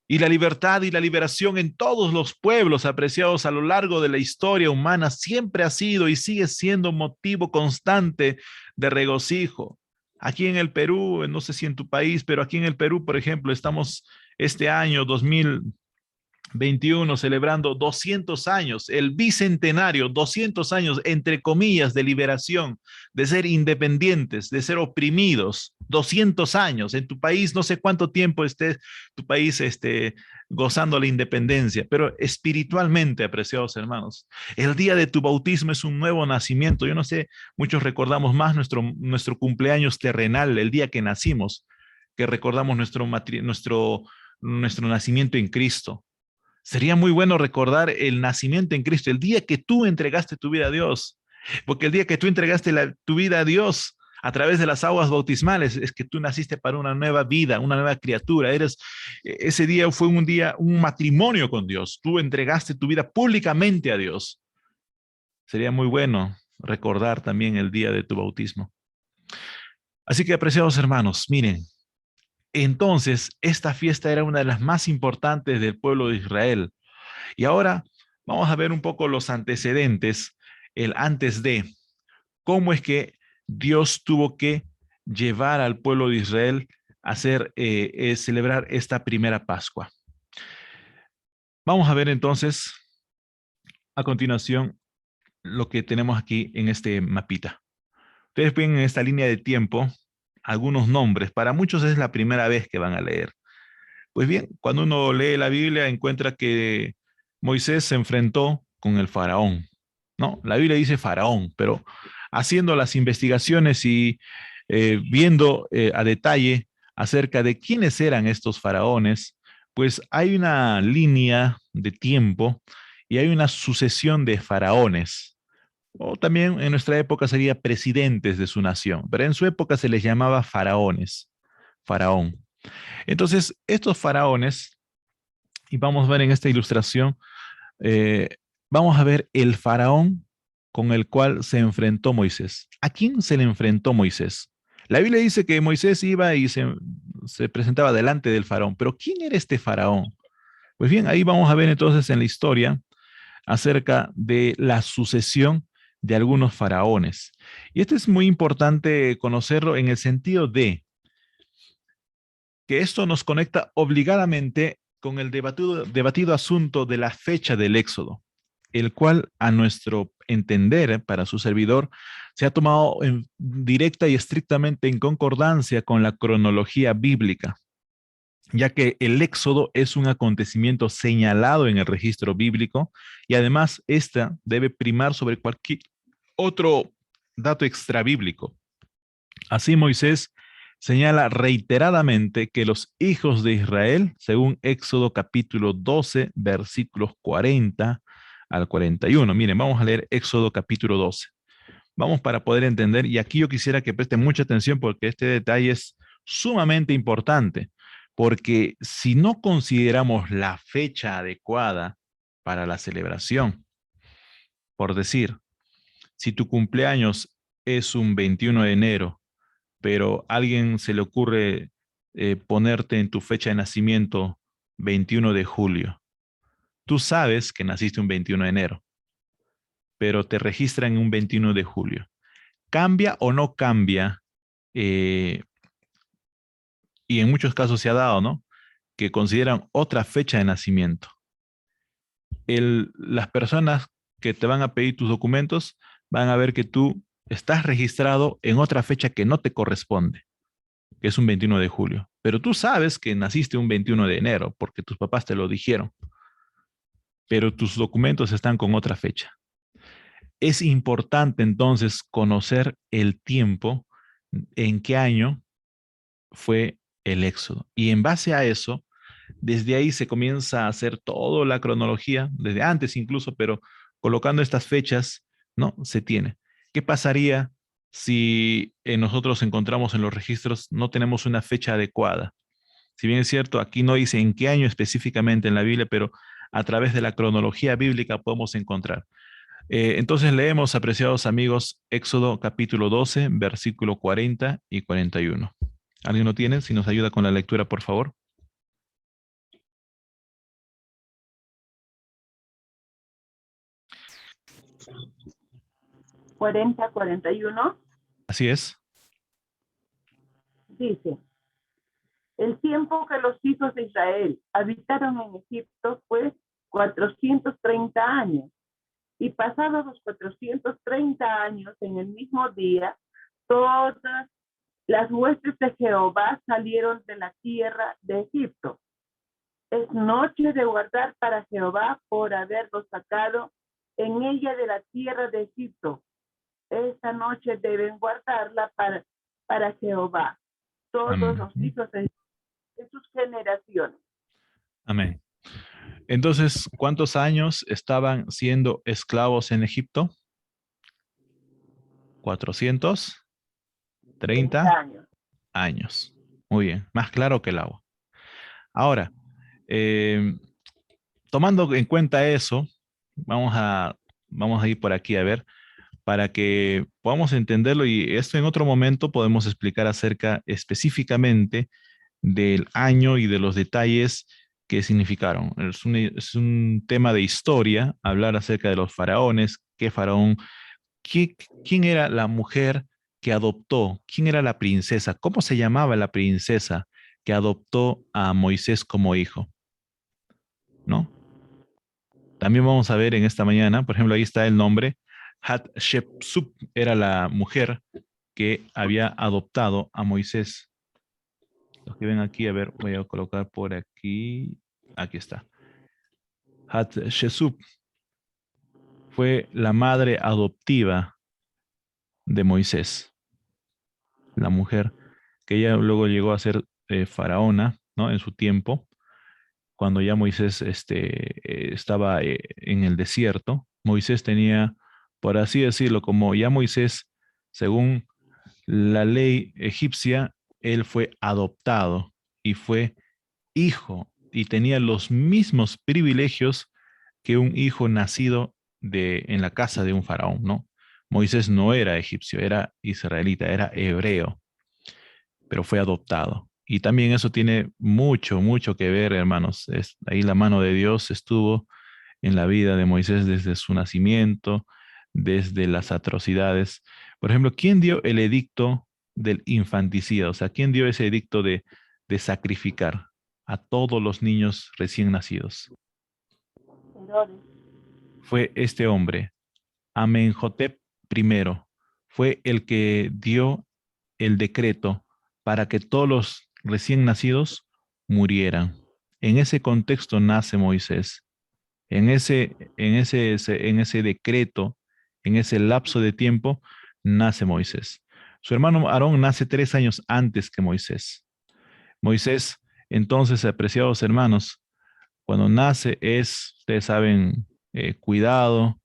Y la libertad y la liberación en todos los pueblos apreciados a lo largo de la historia humana siempre ha sido y sigue siendo motivo constante de regocijo. Aquí en el Perú, no sé si en tu país, pero aquí en el Perú, por ejemplo, estamos este año 2021 celebrando 200 años, el bicentenario, 200 años, entre comillas, de liberación, de ser independientes, de ser oprimidos, 200 años. En tu país, no sé cuánto tiempo esté tu país gozando la independencia, pero espiritualmente, apreciados hermanos, el día de tu bautismo es un nuevo nacimiento. Yo no sé, muchos recordamos más nuestro cumpleaños terrenal, el día que nacimos, que recordamos nuestro nacimiento en Cristo. Sería muy bueno recordar el nacimiento en Cristo, el día que tú entregaste tu vida a Dios, porque el día que tú entregaste tu vida a Dios a través de las aguas bautismales es que tú naciste para una nueva vida, una nueva criatura. Ese día fue un matrimonio con Dios. Tú entregaste tu vida públicamente a Dios. Sería muy bueno recordar también el día de tu bautismo. Así que, apreciados hermanos, miren, entonces esta fiesta era una de las más importantes del pueblo de Israel. Y ahora vamos a ver un poco los antecedentes, el antes de, cómo es que Dios tuvo que llevar al pueblo de Israel a celebrar esta primera Pascua. Vamos a ver entonces a continuación lo que tenemos aquí en este mapita. Ustedes ven en esta línea de tiempo algunos nombres. Para muchos es la primera vez que van a leer. Pues bien, cuando uno lee la Biblia encuentra que Moisés se enfrentó con el faraón, ¿no? La Biblia dice faraón, pero haciendo las investigaciones y viendo a detalle acerca de quiénes eran estos faraones, pues hay una línea de tiempo y hay una sucesión de faraones. O también en nuestra época sería presidentes de su nación, pero en su época se les llamaba faraones, faraón. Entonces, estos faraones Y vamos a ver en esta ilustración, vamos a ver el faraón con el cual se enfrentó Moisés. ¿A quién se le enfrentó Moisés? La Biblia dice que Moisés iba y se presentaba delante del faraón, pero ¿quién era este faraón? Pues bien, ahí vamos a ver entonces en la historia acerca de la sucesión de algunos faraones. Y esto es muy importante conocerlo en el sentido de que esto nos conecta obligadamente con el debatido asunto de la fecha del Éxodo, el cual a nuestro entender, para su servidor, se ha tomado en directa y estrictamente en concordancia con la cronología bíblica, ya que el Éxodo es un acontecimiento señalado en el registro bíblico y además esta debe primar sobre cualquier otro dato extrabíblico. Así Moisés señala reiteradamente que los hijos de Israel, según Éxodo capítulo 12, versículos 40 al 41. Miren, vamos a leer Éxodo capítulo 12. Vamos para poder entender, y aquí yo quisiera que presten mucha atención porque este detalle es sumamente importante, porque si no consideramos la fecha adecuada para la celebración, por decir, si tu cumpleaños es un 21 de enero, pero a alguien se le ocurre ponerte en tu fecha de nacimiento 21 de julio. Tú sabes que naciste un 21 de enero, pero te registran un 21 de julio. ¿Cambia o no cambia? Y en muchos casos se ha dado, ¿no? Que consideran otra fecha de nacimiento. Las personas que te van a pedir tus documentos van a ver que tú estás registrado en otra fecha que no te corresponde, que es un 21 de julio. Pero tú sabes que naciste un 21 de enero porque tus papás te lo dijeron, pero tus documentos están con otra fecha. Es importante entonces conocer el tiempo en qué año fue el Éxodo. Y en base a eso, desde ahí se comienza a hacer toda la cronología, desde antes incluso, pero colocando estas fechas, ¿no? Se tiene. ¿Qué pasaría si nosotros encontramos en los registros, no tenemos una fecha adecuada? Si bien es cierto, aquí no dice en qué año específicamente en la Biblia, pero a través de la cronología bíblica podemos encontrar. Entonces leemos, apreciados amigos, Éxodo capítulo 12, versículo 40 y 41. ¿Alguien lo tiene? Si nos ayuda con la lectura, por favor. 40-41, Así es. dice: el tiempo que los hijos de Israel habitaron en Egipto fue 430 años. Y pasados los 430 años, en el mismo día, todas las huestes de Jehová salieron de la tierra de Egipto. Es noche de guardar para Jehová por haberlos sacado en ella de la tierra de Egipto. Esta noche deben guardarla para Jehová, todos los hijos de sus generaciones. Amén. Entonces, ¿cuántos años estaban siendo esclavos en Egipto? 430 años. Muy bien, más claro que el agua. Ahora, tomando en cuenta eso, vamos a ir por aquí a ver, para que podamos entenderlo, y esto en otro momento podemos explicar acerca específicamente del año y de los detalles que significaron. Es un tema de historia, hablar acerca de los faraones, qué faraón, quién era la mujer que adoptó, quién era la princesa, cómo se llamaba la princesa que adoptó a Moisés como hijo, ¿no? También vamos a ver en esta mañana, por ejemplo, ahí está el nombre, Hatshepsut era la mujer que había adoptado a Moisés. Los que ven aquí, a ver, voy a colocar por aquí. Aquí está. Hatshepsut fue la madre adoptiva de Moisés, la mujer que ella luego llegó a ser faraona, ¿no? En su tiempo, cuando ya Moisés estaba en el desierto. Moisés tenía, por así decirlo, como ya Moisés, según la ley egipcia, él fue adoptado y fue hijo y tenía los mismos privilegios que un hijo nacido en la casa de un faraón, ¿no? Moisés no era egipcio, era israelita, era hebreo, pero fue adoptado. Y también eso tiene mucho, mucho que ver, hermanos. Ahí la mano de Dios estuvo en la vida de Moisés desde su nacimiento, desde las atrocidades. Por ejemplo, ¿quién dio el edicto del infanticida? O sea, ¿quién dio ese edicto de sacrificar a todos los niños recién nacidos? Herodes. Fue este hombre, Amenhotep I. Fue el que dio el decreto para que todos los recién nacidos murieran. En ese contexto nace Moisés. En ese decreto, en ese lapso de tiempo, nace Moisés. Su hermano Aarón nace 3 años antes que Moisés. Moisés, entonces, apreciados hermanos, cuando nace es, ustedes saben, cuidado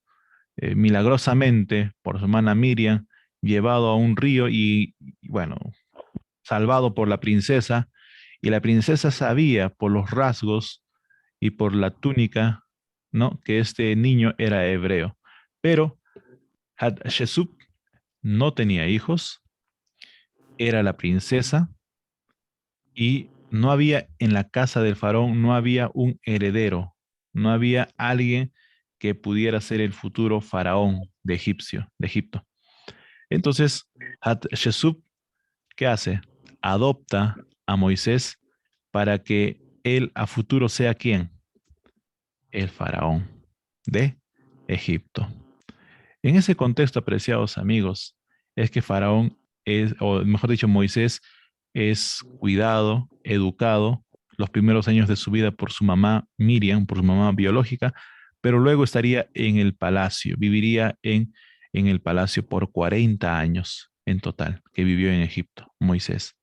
milagrosamente por su hermana Miriam, llevado a un río y bueno, salvado por la princesa. Y la princesa sabía por los rasgos y por la túnica, ¿no? Que este niño era hebreo. Pero Hatshepsut no tenía hijos, era la princesa y no había en la casa del faraón, no había un heredero, no había alguien que pudiera ser el futuro faraón de Egipto. Entonces, Hatshepsut, ¿qué hace? Adopta a Moisés para que él a futuro sea ¿quién? El faraón de Egipto. En ese contexto, apreciados amigos, es que Faraón es, o mejor dicho, Moisés es cuidado, educado los primeros años de su vida por su mamá Miriam, por su mamá biológica, pero luego estaría en el palacio, viviría en el palacio por 40 años en total, que vivió en Egipto, Moisés.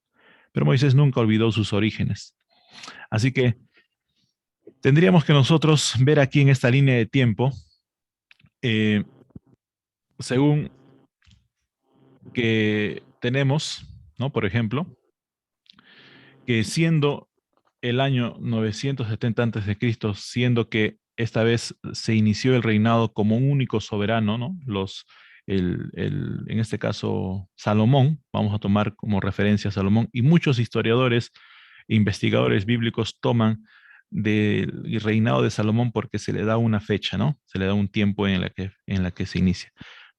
Pero Moisés nunca olvidó sus orígenes. Así que tendríamos que nosotros ver aquí en esta línea de tiempo, según que tenemos, ¿no? Por ejemplo, que siendo el año 970 antes de Cristo, siendo que esta vez se inició el reinado como un único soberano, ¿no? En este caso, Salomón, vamos a tomar como referencia a Salomón, y muchos historiadores e investigadores bíblicos toman del reinado de Salomón porque se le da una fecha, ¿no? Se le da un tiempo en la que se inicia.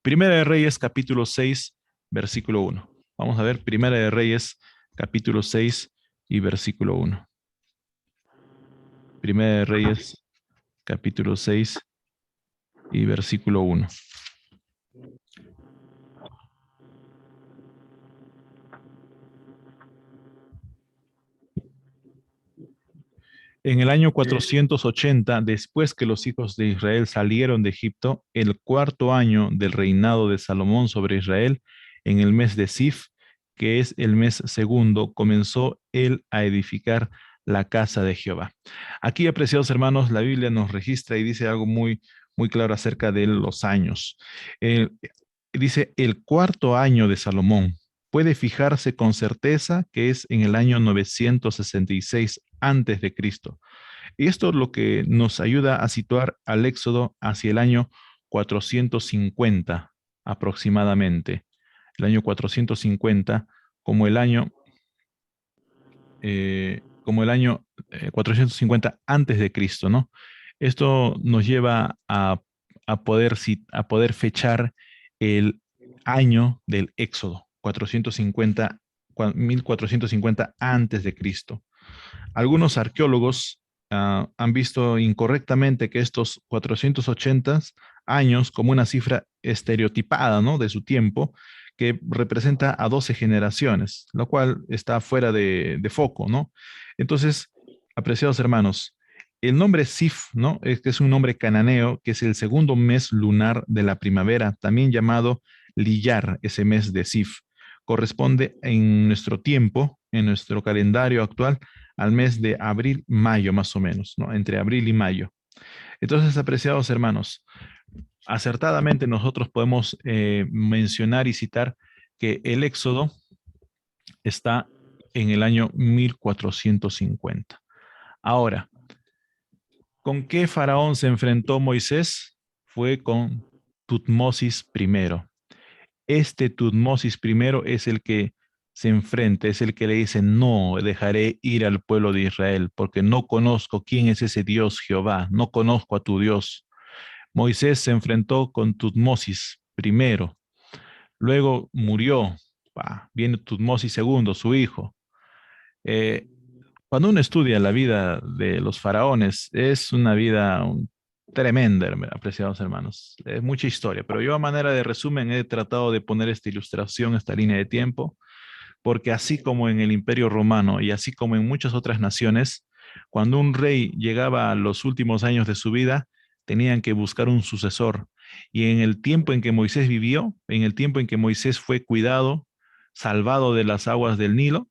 Primera de Reyes, capítulo 6, versículo 1. Vamos a ver, Primera de Reyes, capítulo 6 y versículo 1. Primera de Reyes, capítulo 6 y versículo 1. En el año 480, después que los hijos de Israel salieron de Egipto, el 4.º año del reinado de Salomón sobre Israel, en el mes de Sif, que es el mes segundo, comenzó él a edificar la casa de Jehová. Aquí, apreciados hermanos, la Biblia nos registra y dice algo muy, muy claro acerca de los años. Dice el 4.º año de Salomón. Puede fijarse con certeza que es en el año 966 antes de Cristo. Y esto es lo que nos ayuda a situar al Éxodo hacia el año 450 aproximadamente. El año 450 como el año 450 antes de Cristo, ¿no? Esto nos lleva a poder fechar el año del Éxodo, 1450 antes de Cristo. Algunos arqueólogos han visto incorrectamente que estos 480 años como una cifra estereotipada, ¿no? De su tiempo, que representa a 12 generaciones, lo cual está fuera de foco, ¿no? Entonces, apreciados hermanos, el nombre Sif, ¿no? Es un nombre cananeo, que es el segundo mes lunar de la primavera, también llamado Liyar, ese mes de Sif. Corresponde en nuestro tiempo, en nuestro calendario actual, al mes de abril-mayo, más o menos, ¿no? Entre abril y mayo. Entonces, apreciados hermanos, acertadamente nosotros podemos mencionar y citar que el Éxodo está en el año 1450. Ahora, ¿Con qué faraón se enfrentó Moisés? Fue con Tutmosis I. Este Tutmosis I es el que se enfrenta, es el que le dice, no dejaré ir al pueblo de Israel, porque no conozco quién es ese Dios Jehová, no conozco a tu Dios. Moisés se enfrentó con Tutmosis I, luego murió, viene Tutmosis II, su hijo. Eh, Cuando uno estudia la vida de los faraones, es una vida tremenda, apreciados hermanos. Es mucha historia, pero yo a manera de resumen he tratado de poner esta ilustración, esta línea de tiempo, porque así como en el Imperio Romano y así como en muchas otras naciones, cuando un rey llegaba a los últimos años de su vida, tenían que buscar un sucesor. Y en el tiempo en que Moisés vivió, en el tiempo en que Moisés fue cuidado, salvado de las aguas del Nilo,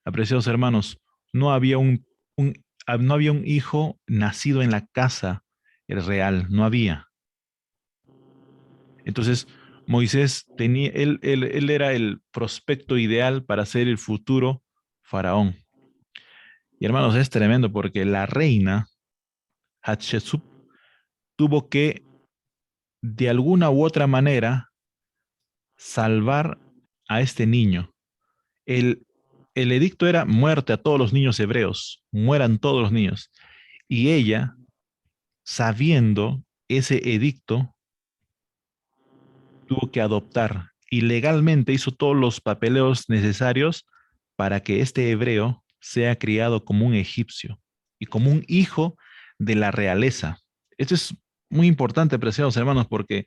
apreciados hermanos, no había no había un hijo nacido en la casa real, no había. Entonces, Moisés tenía, él era el prospecto ideal para ser el futuro faraón. Y hermanos, es tremendo porque la reina Hatshepsut tuvo que, de alguna u otra manera, salvar a este niño. El, el edicto era muerte a todos los niños hebreos, mueran todos los niños. Y ella, sabiendo ese edicto, tuvo que adoptar y legalmente hizo todos los papeleos necesarios para que este hebreo sea criado como un egipcio y como un hijo de la realeza. Esto es muy importante, apreciados hermanos, porque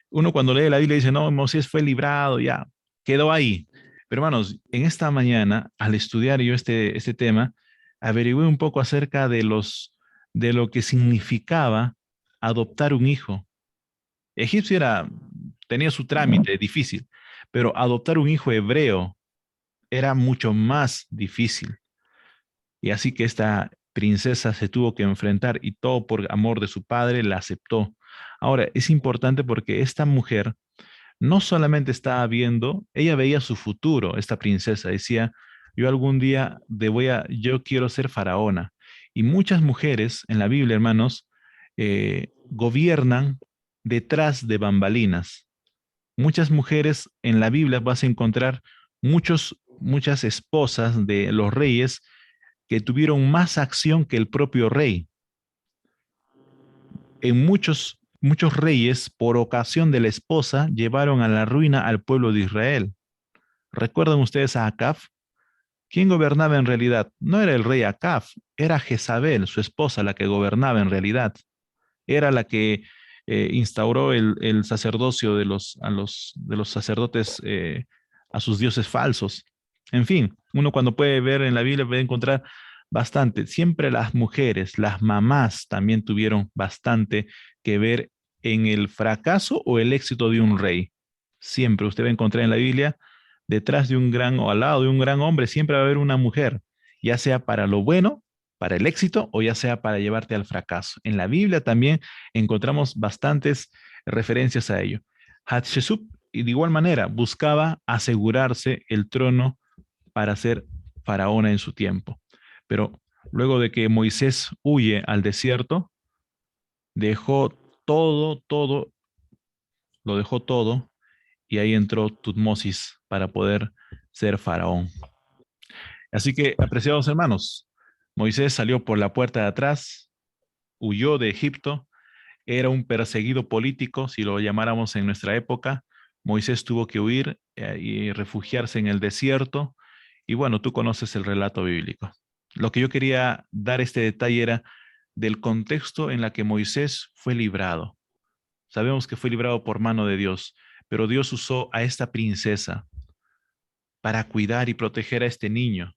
uno cuando lee la Biblia dice, no, Moisés fue librado, ya, quedó ahí. Pero hermanos, en esta mañana, al estudiar yo este tema, averigüé un poco acerca de lo que significaba adoptar un hijo. Egipcio tenía su trámite difícil, pero adoptar un hijo hebreo era mucho más difícil. Y así que esta princesa se tuvo que enfrentar y todo por amor de su padre la aceptó. Ahora, es importante porque esta mujer no solamente estaba viendo, ella veía su futuro, esta princesa, decía, yo algún día yo quiero ser faraona. Y muchas mujeres en la Biblia, hermanos, gobiernan detrás de bambalinas. Muchas mujeres en la Biblia vas a encontrar muchas esposas de los reyes que tuvieron más acción que el propio rey. En muchos reyes, por ocasión de la esposa, llevaron a la ruina al pueblo de Israel. ¿Recuerdan ustedes a Acab? ¿Quién gobernaba en realidad? No era el rey Acab, era Jezabel, su esposa, la que gobernaba en realidad. Era la que instauró el sacerdocio de los sacerdotes a sus dioses falsos. En fin, uno cuando puede ver en la Biblia puede encontrar bastante. Siempre las mujeres, las mamás también tuvieron bastante que ver en el fracaso o el éxito de un rey. Siempre usted va a encontrar en la Biblia, detrás de un gran o al lado de un gran hombre, siempre va a haber una mujer, ya sea para lo bueno, para el éxito o ya sea para llevarte al fracaso. En la Biblia también encontramos bastantes referencias a ello. Hatshepsut, y de igual manera, buscaba asegurarse el trono para ser faraona en su tiempo. Pero luego de que Moisés huye al desierto, dejó todo, lo dejó todo, y ahí entró Tutmosis para poder ser faraón. Así que, apreciados hermanos, Moisés salió por la puerta de atrás, huyó de Egipto, era un perseguido político, si lo llamáramos en nuestra época. Moisés tuvo que huir y refugiarse en el desierto. Y bueno, tú conoces el relato bíblico. Lo que yo quería dar este detalle era del contexto en la que Moisés fue librado. Sabemos que fue librado por mano de Dios, pero Dios usó a esta princesa para cuidar y proteger a este niño,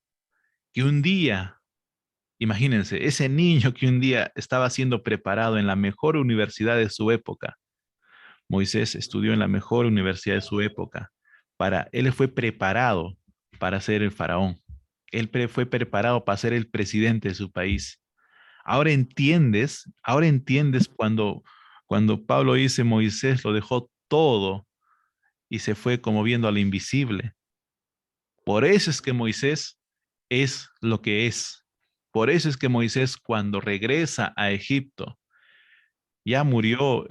que un día, imagínense, ese niño que un día estaba siendo preparado en la mejor universidad de su época. Moisés estudió en la mejor universidad de su época. Él fue preparado para ser el faraón. Fue preparado para ser el presidente de su país. Ahora entiendes cuando Pablo dice Moisés lo dejó todo y se fue como viendo a lo invisible. Por eso es que Moisés es lo que es. Por eso es que Moisés, cuando regresa a Egipto, ya murió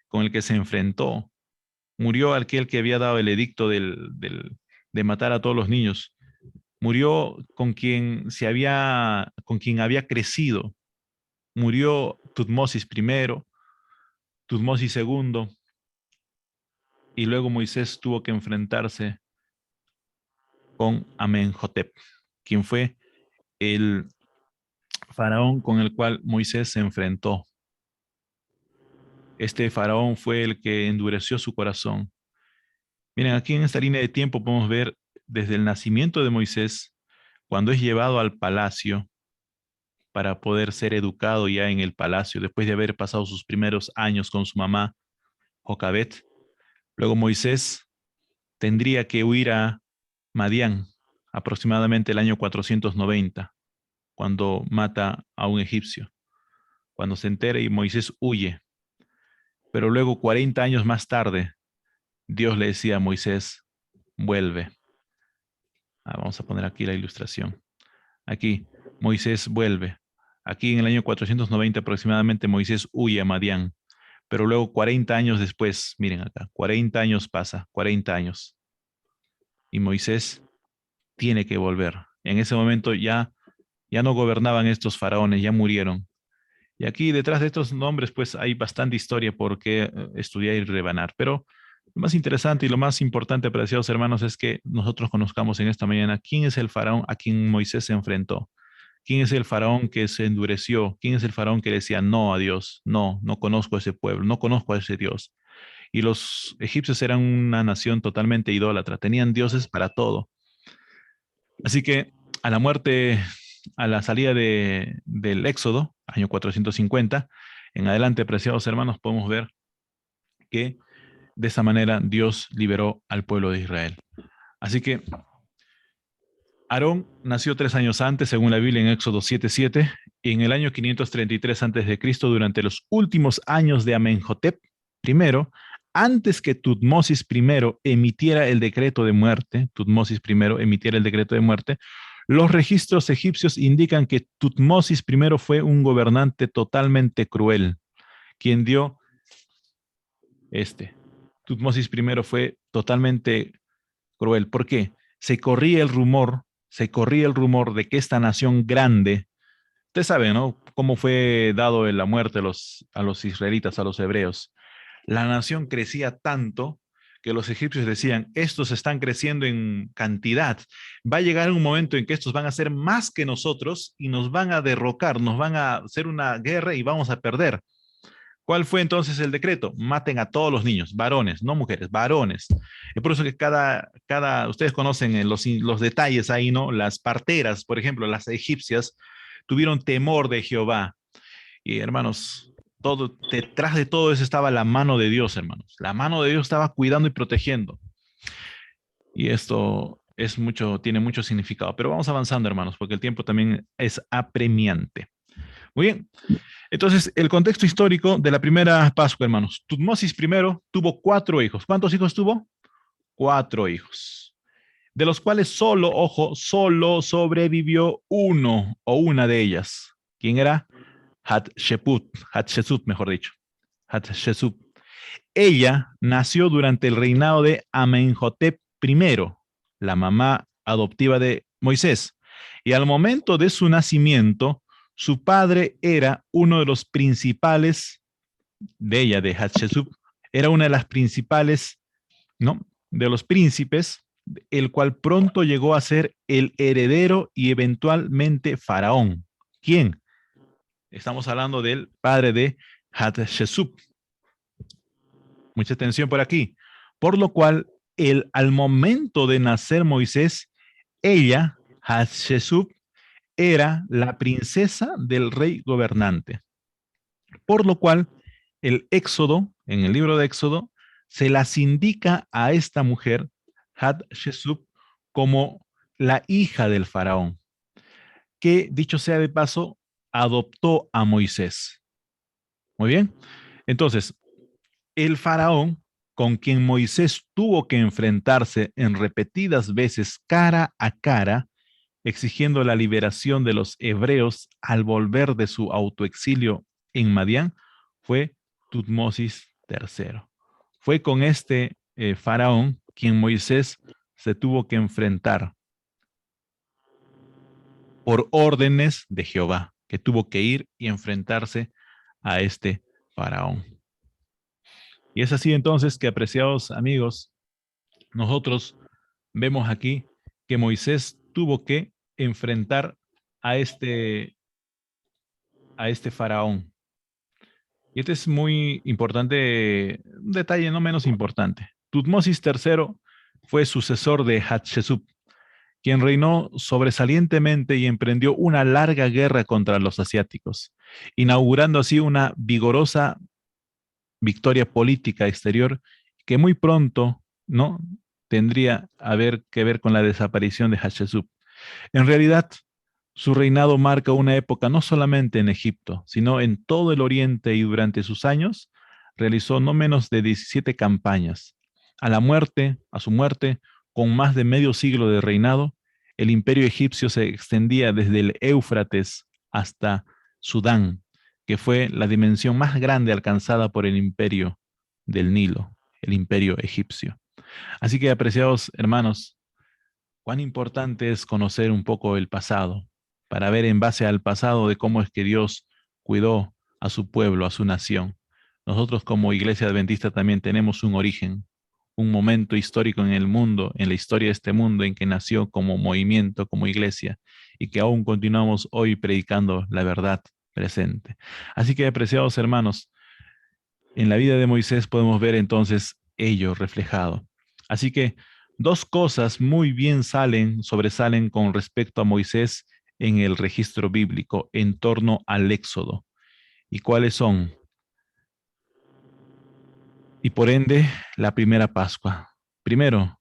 con el que se enfrentó. Murió aquel que había dado el edicto de matar a todos los niños. Murió con quien había crecido. Murió Tutmosis primero, Tutmosis segundo, y luego Moisés tuvo que enfrentarse con Amenhotep, quien fue el faraón con el cual Moisés se enfrentó. Este faraón fue el que endureció su corazón. Miren, aquí en esta línea de tiempo podemos ver desde el nacimiento de Moisés, cuando es llevado al palacio para poder ser educado ya en el palacio, después de haber pasado sus primeros años con su mamá, Jocabet. Luego Moisés tendría que huir a Madián, aproximadamente el año 490, cuando mata a un egipcio. Cuando se entera y Moisés huye. Pero luego, 40 años más tarde, Dios le decía a Moisés, vuelve. Vamos a poner aquí la ilustración. Aquí, Moisés vuelve. Aquí en el año 490 aproximadamente, Moisés huye a Madián. Pero luego 40 años después, miren acá, 40 años pasa, 40 años. Y Moisés tiene que volver. En ese momento ya no gobernaban estos faraones, ya murieron. Y aquí detrás de estos nombres pues hay bastante historia por qué estudiar y rebanar. Pero lo más interesante y lo más importante, apreciados hermanos, es que nosotros conozcamos en esta mañana quién es el faraón a quien Moisés se enfrentó. ¿Quién es el faraón que se endureció? ¿Quién es el faraón que decía no a Dios? No, no conozco a ese pueblo, no conozco a ese Dios. Y los egipcios eran una nación totalmente idólatra, tenían dioses para todo. Así que a la muerte, a la salida del Éxodo, año 450, en adelante, apreciados hermanos, podemos ver que de esa manera Dios liberó al pueblo de Israel. Así que Aarón nació 3 años antes, según la Biblia en Éxodo 7:7, y en el año 533 a.C., durante los últimos años de Amenhotep I, antes que Tutmosis I emitiera el decreto de muerte, los registros egipcios indican que Tutmosis I fue un gobernante totalmente cruel, quien dio Tutmosis I fue totalmente cruel. ¿Por qué? Se corría el rumor de que esta nación grande, ustedes saben, ¿no? Cómo fue dado la muerte a los israelitas, a los hebreos. La nación crecía tanto que los egipcios decían, estos están creciendo en cantidad. Va a llegar un momento en que estos van a ser más que nosotros y nos van a derrocar, nos van a hacer una guerra y vamos a perder. ¿Cuál fue entonces el decreto? Maten a todos los niños, varones, no mujeres, varones. Es por eso que ustedes conocen los detalles ahí, ¿no? Las parteras, por ejemplo, las egipcias, tuvieron temor de Jehová. Y hermanos, detrás de todo eso estaba la mano de Dios, hermanos. La mano de Dios estaba cuidando y protegiendo. Y esto tiene mucho significado. Pero vamos avanzando, hermanos, porque el tiempo también es apremiante. Muy bien. Entonces, el contexto histórico de la primera Pascua, hermanos. Tutmosis I tuvo 4 hijos. ¿Cuántos hijos tuvo? 4 hijos. De los cuales solo sobrevivió uno o una de ellas. ¿Quién era? Hatshepsut, mejor dicho. Hatshepsut. Ella nació durante el reinado de Amenhotep I, la mamá adoptiva de Moisés. Y al momento de su nacimiento, su padre era uno de los principales, de Hatshepsut, era una de las principales, ¿no? De los príncipes, el cual pronto llegó a ser el heredero y eventualmente faraón. ¿Quién? Estamos hablando del padre de Hatshepsut. Mucha atención por aquí. Por lo cual, al momento de nacer Moisés, ella, Hatshepsut, era la princesa del rey gobernante. Por lo cual, en el libro de Éxodo, se las indica a esta mujer, Hatshepsut, como la hija del faraón, que, dicho sea de paso, adoptó a Moisés. Muy bien. Entonces, el faraón con quien Moisés tuvo que enfrentarse en repetidas veces cara a cara, exigiendo la liberación de los hebreos al volver de su autoexilio en Madián, fue Tutmosis III. Fue con este faraón quien Moisés se tuvo que enfrentar por órdenes de Jehová, que tuvo que ir y enfrentarse a este faraón. Y es así entonces que, apreciados amigos, nosotros vemos aquí que Moisés tuvo que enfrentar a este faraón. Y este es muy importante, un detalle no menos importante. Tutmosis III fue sucesor de Hatshepsut, quien reinó sobresalientemente y emprendió una larga guerra contra los asiáticos, inaugurando así una vigorosa victoria política exterior que muy pronto, ¿no?, tendría que ver con la desaparición de Hatshepsut. En realidad, su reinado marca una época no solamente en Egipto, sino en todo el Oriente, y durante sus años realizó no menos de 17 campañas. A su muerte, con más de medio siglo de reinado, el imperio egipcio se extendía desde el Éufrates hasta Sudán, que fue la dimensión más grande alcanzada por el imperio del Nilo, el imperio egipcio. Así que, apreciados hermanos, cuán importante es conocer un poco el pasado, para ver en base al pasado de cómo es que Dios cuidó a su pueblo, a su nación. Nosotros como Iglesia Adventista también tenemos un origen, un momento histórico en el mundo, en la historia de este mundo, en que nació como movimiento, como iglesia, y que aún continuamos hoy predicando la verdad presente. Así que, apreciados hermanos, en la vida de Moisés podemos ver entonces ello reflejado. Así que dos cosas muy bien sobresalen con respecto a Moisés en el registro bíblico en torno al Éxodo. ¿Y cuáles son? Y por ende, la primera Pascua. Primero,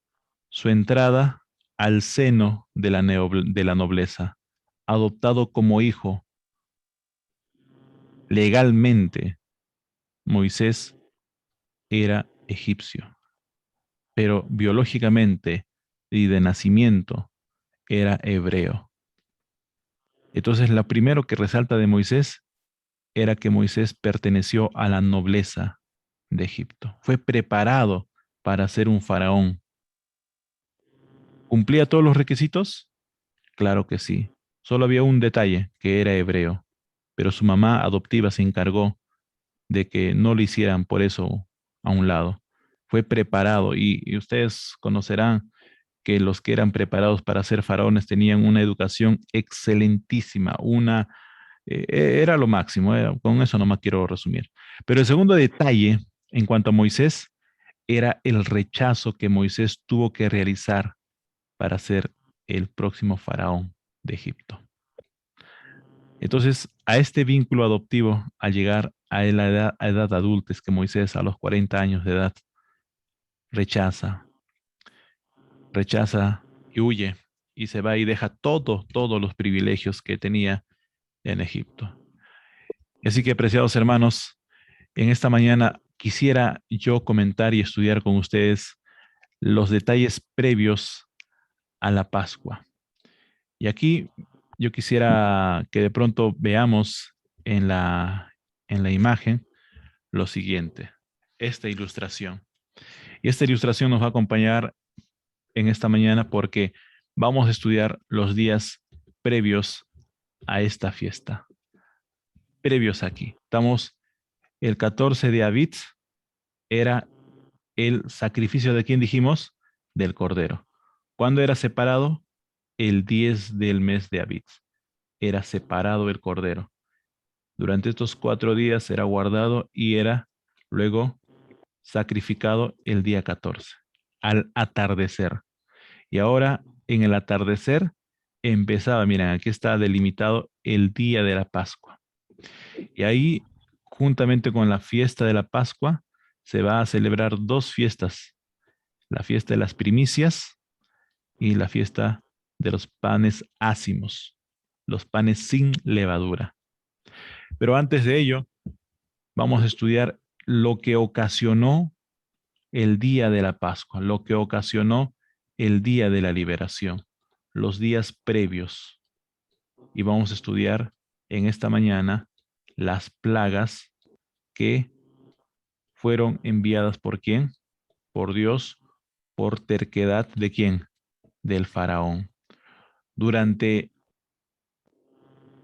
su entrada al seno de la nobleza, adoptado como hijo legalmente. Moisés era egipcio, pero biológicamente y de nacimiento era hebreo. Entonces, lo primero que resalta de Moisés era que Moisés perteneció a la nobleza de Egipto. Fue preparado para ser un faraón. ¿Cumplía todos los requisitos? Claro que sí. Solo había un detalle, que era hebreo, pero su mamá adoptiva se encargó de que no lo hicieran por eso a un lado. Fue preparado, y ustedes conocerán que los que eran preparados para ser faraones tenían una educación excelentísima, era lo máximo, con eso nomás quiero resumir. Pero el segundo detalle en cuanto a Moisés era el rechazo que Moisés tuvo que realizar para ser el próximo faraón de Egipto. Entonces, a este vínculo adoptivo, al llegar a la edad adulta, es que Moisés a los 40 años de edad rechaza y huye, y se va y deja todos los privilegios que tenía en Egipto. Así que, apreciados hermanos, en esta mañana quisiera yo comentar y estudiar con ustedes los detalles previos a la Pascua. Y aquí yo quisiera que de pronto veamos en la imagen lo siguiente, esta ilustración. Y esta ilustración nos va a acompañar en esta mañana porque vamos a estudiar los días previos a esta fiesta. Previos aquí. Estamos el 14 de Abit, era el sacrificio de quién dijimos, del Cordero. ¿Cuándo era separado? El 10 del mes de Abit. Era separado el Cordero. Durante estos 4 días era guardado y era luego sacrificado el día 14, al atardecer. Y ahora en el atardecer empezaba, miren, aquí está delimitado el día de la Pascua. Y ahí, juntamente con la fiesta de la Pascua, se va a celebrar dos fiestas, la fiesta de las primicias y la fiesta de los panes ácimos, los panes sin levadura. Pero antes de ello, vamos a estudiar lo que ocasionó el día de la Pascua, lo que ocasionó el día de la liberación. los días previos. Y vamos a estudiar en esta mañana las plagas que fueron enviadas por ¿quién? Por Dios, por terquedad de ¿quién? Del faraón. Durante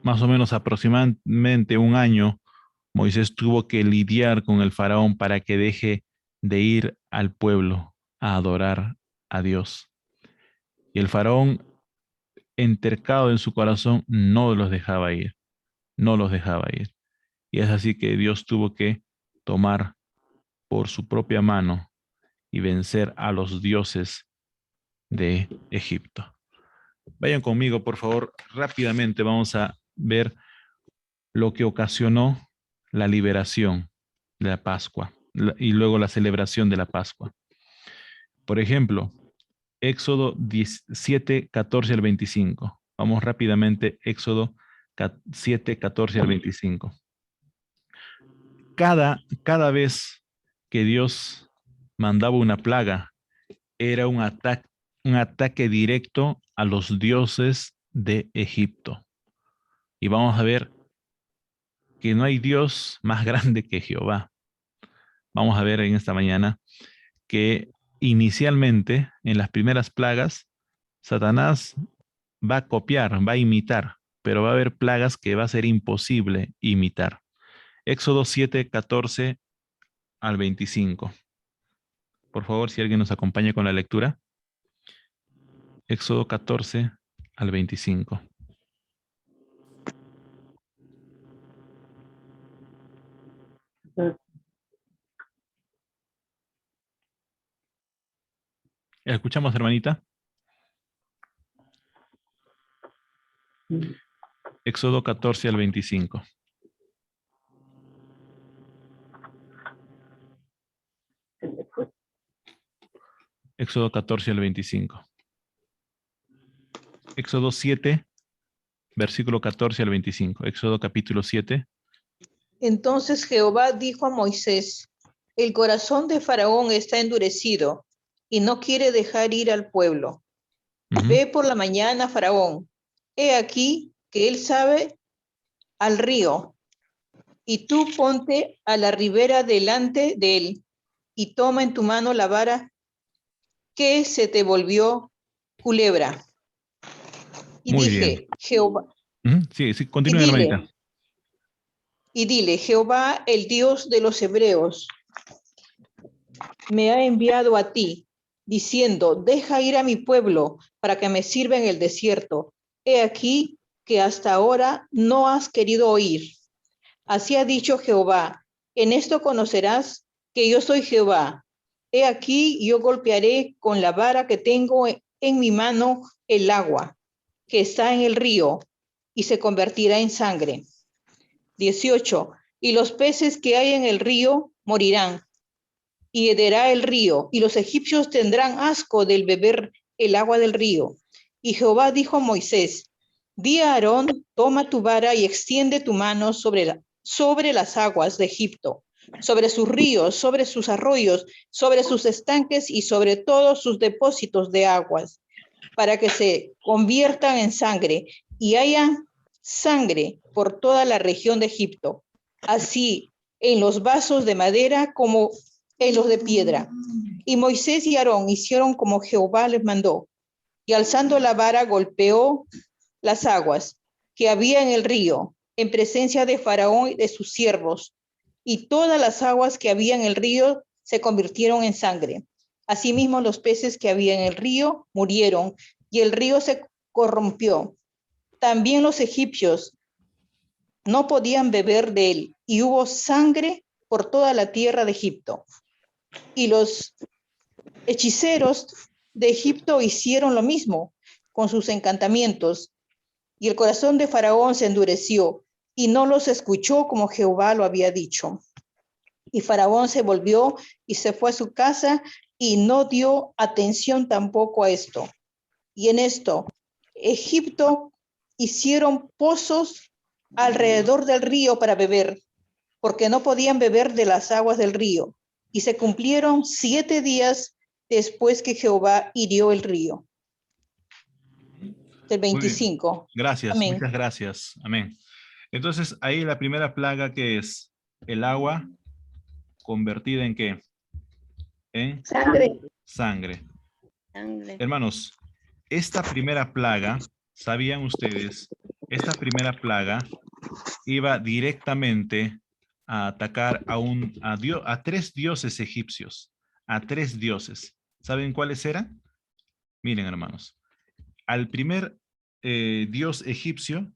más o menos aproximadamente un año, Moisés tuvo que lidiar con el faraón para que deje de ir al pueblo a adorar a Dios. Y el faraón, entercado en su corazón, no los dejaba ir, no los dejaba ir. Y es así que Dios tuvo que tomar por su propia mano y vencer a los dioses de Egipto. Vayan conmigo, por favor, rápidamente vamos a ver lo que ocasionó la liberación de la Pascua y luego la celebración de la Pascua. Por ejemplo, Éxodo 17, 14 al 25. Vamos rápidamente, Éxodo 7, 14 al 25. Cada vez que Dios mandaba una plaga, era un ataque directo a los dioses de Egipto. Y vamos a ver que no hay Dios más grande que Jehová. Vamos a ver en esta mañana que inicialmente, en las primeras plagas, Satanás va a copiar, va a imitar, pero va a haber plagas que va a ser imposible imitar. Éxodo 7, 14 al 25. Por favor, si alguien nos acompaña con la lectura. Éxodo 14 al 25. ¿Escuchamos, hermanita? Éxodo 14 al 25. Éxodo 14 al 25. Éxodo 7, versículo 14 al 25. Éxodo capítulo 7. Entonces Jehová dijo a Moisés: el corazón de Faraón está endurecido y no quiere dejar ir al pueblo. Ve por la mañana, Faraón. He aquí que él sabe al río, y tú ponte a la ribera delante de él, y toma en tu mano la vara que se te volvió culebra. Y Muy dije, bien. Jehová. Sí, continúe, hermanita. Y dile, Jehová, el Dios de los hebreos, me ha enviado a ti, diciendo, deja ir a mi pueblo para que me sirva en el desierto. He aquí que hasta ahora no has querido oír. Así ha dicho Jehová, en esto conocerás que yo soy Jehová. He aquí yo golpearé con la vara que tengo en mi mano el agua que está en el río y se convertirá en sangre. 18. Y los peces que hay en el río morirán, y hederá el río, y los egipcios tendrán asco del beber el agua del río. Y Jehová dijo a Moisés: di a Aarón, toma tu vara y extiende tu mano sobre las aguas de Egipto, sobre sus ríos, sobre sus arroyos, sobre sus estanques y sobre todos sus depósitos de aguas, para que se conviertan en sangre y haya sangre por toda la región de Egipto, así en los vasos de madera como en los de piedra. Y Moisés y Aarón hicieron como Jehová les mandó, y alzando la vara golpeó las aguas que había en el río, en presencia de Faraón y de sus siervos, y todas las aguas que había en el río se convirtieron en sangre. Asimismo, los peces que había en el río murieron, y el río se corrompió. También los egipcios no podían beber de él, y hubo sangre por toda la tierra de Egipto. Y los hechiceros de Egipto hicieron lo mismo con sus encantamientos, y el corazón de Faraón se endureció, y no los escuchó como Jehová lo había dicho. Y Faraón se volvió y se fue a su casa, y no dio atención tampoco a esto. Y en esto, Egipto hicieron pozos alrededor del río para beber, porque no podían beber de las aguas del río. Y se cumplieron 7 días después que Jehová hirió el río. del Muy bien. 25. Gracias, Amén. muchas gracias. Amén. Entonces, ahí la primera plaga que es el agua convertida en ¿qué? En Sangre. sangre. Sangre. Hermanos, esta primera plaga, ¿sabían ustedes? Esta primera plaga iba directamente a atacar a 3 dioses egipcios. A 3 dioses. ¿Saben cuáles eran? Miren, hermanos. Al primer dios egipcio,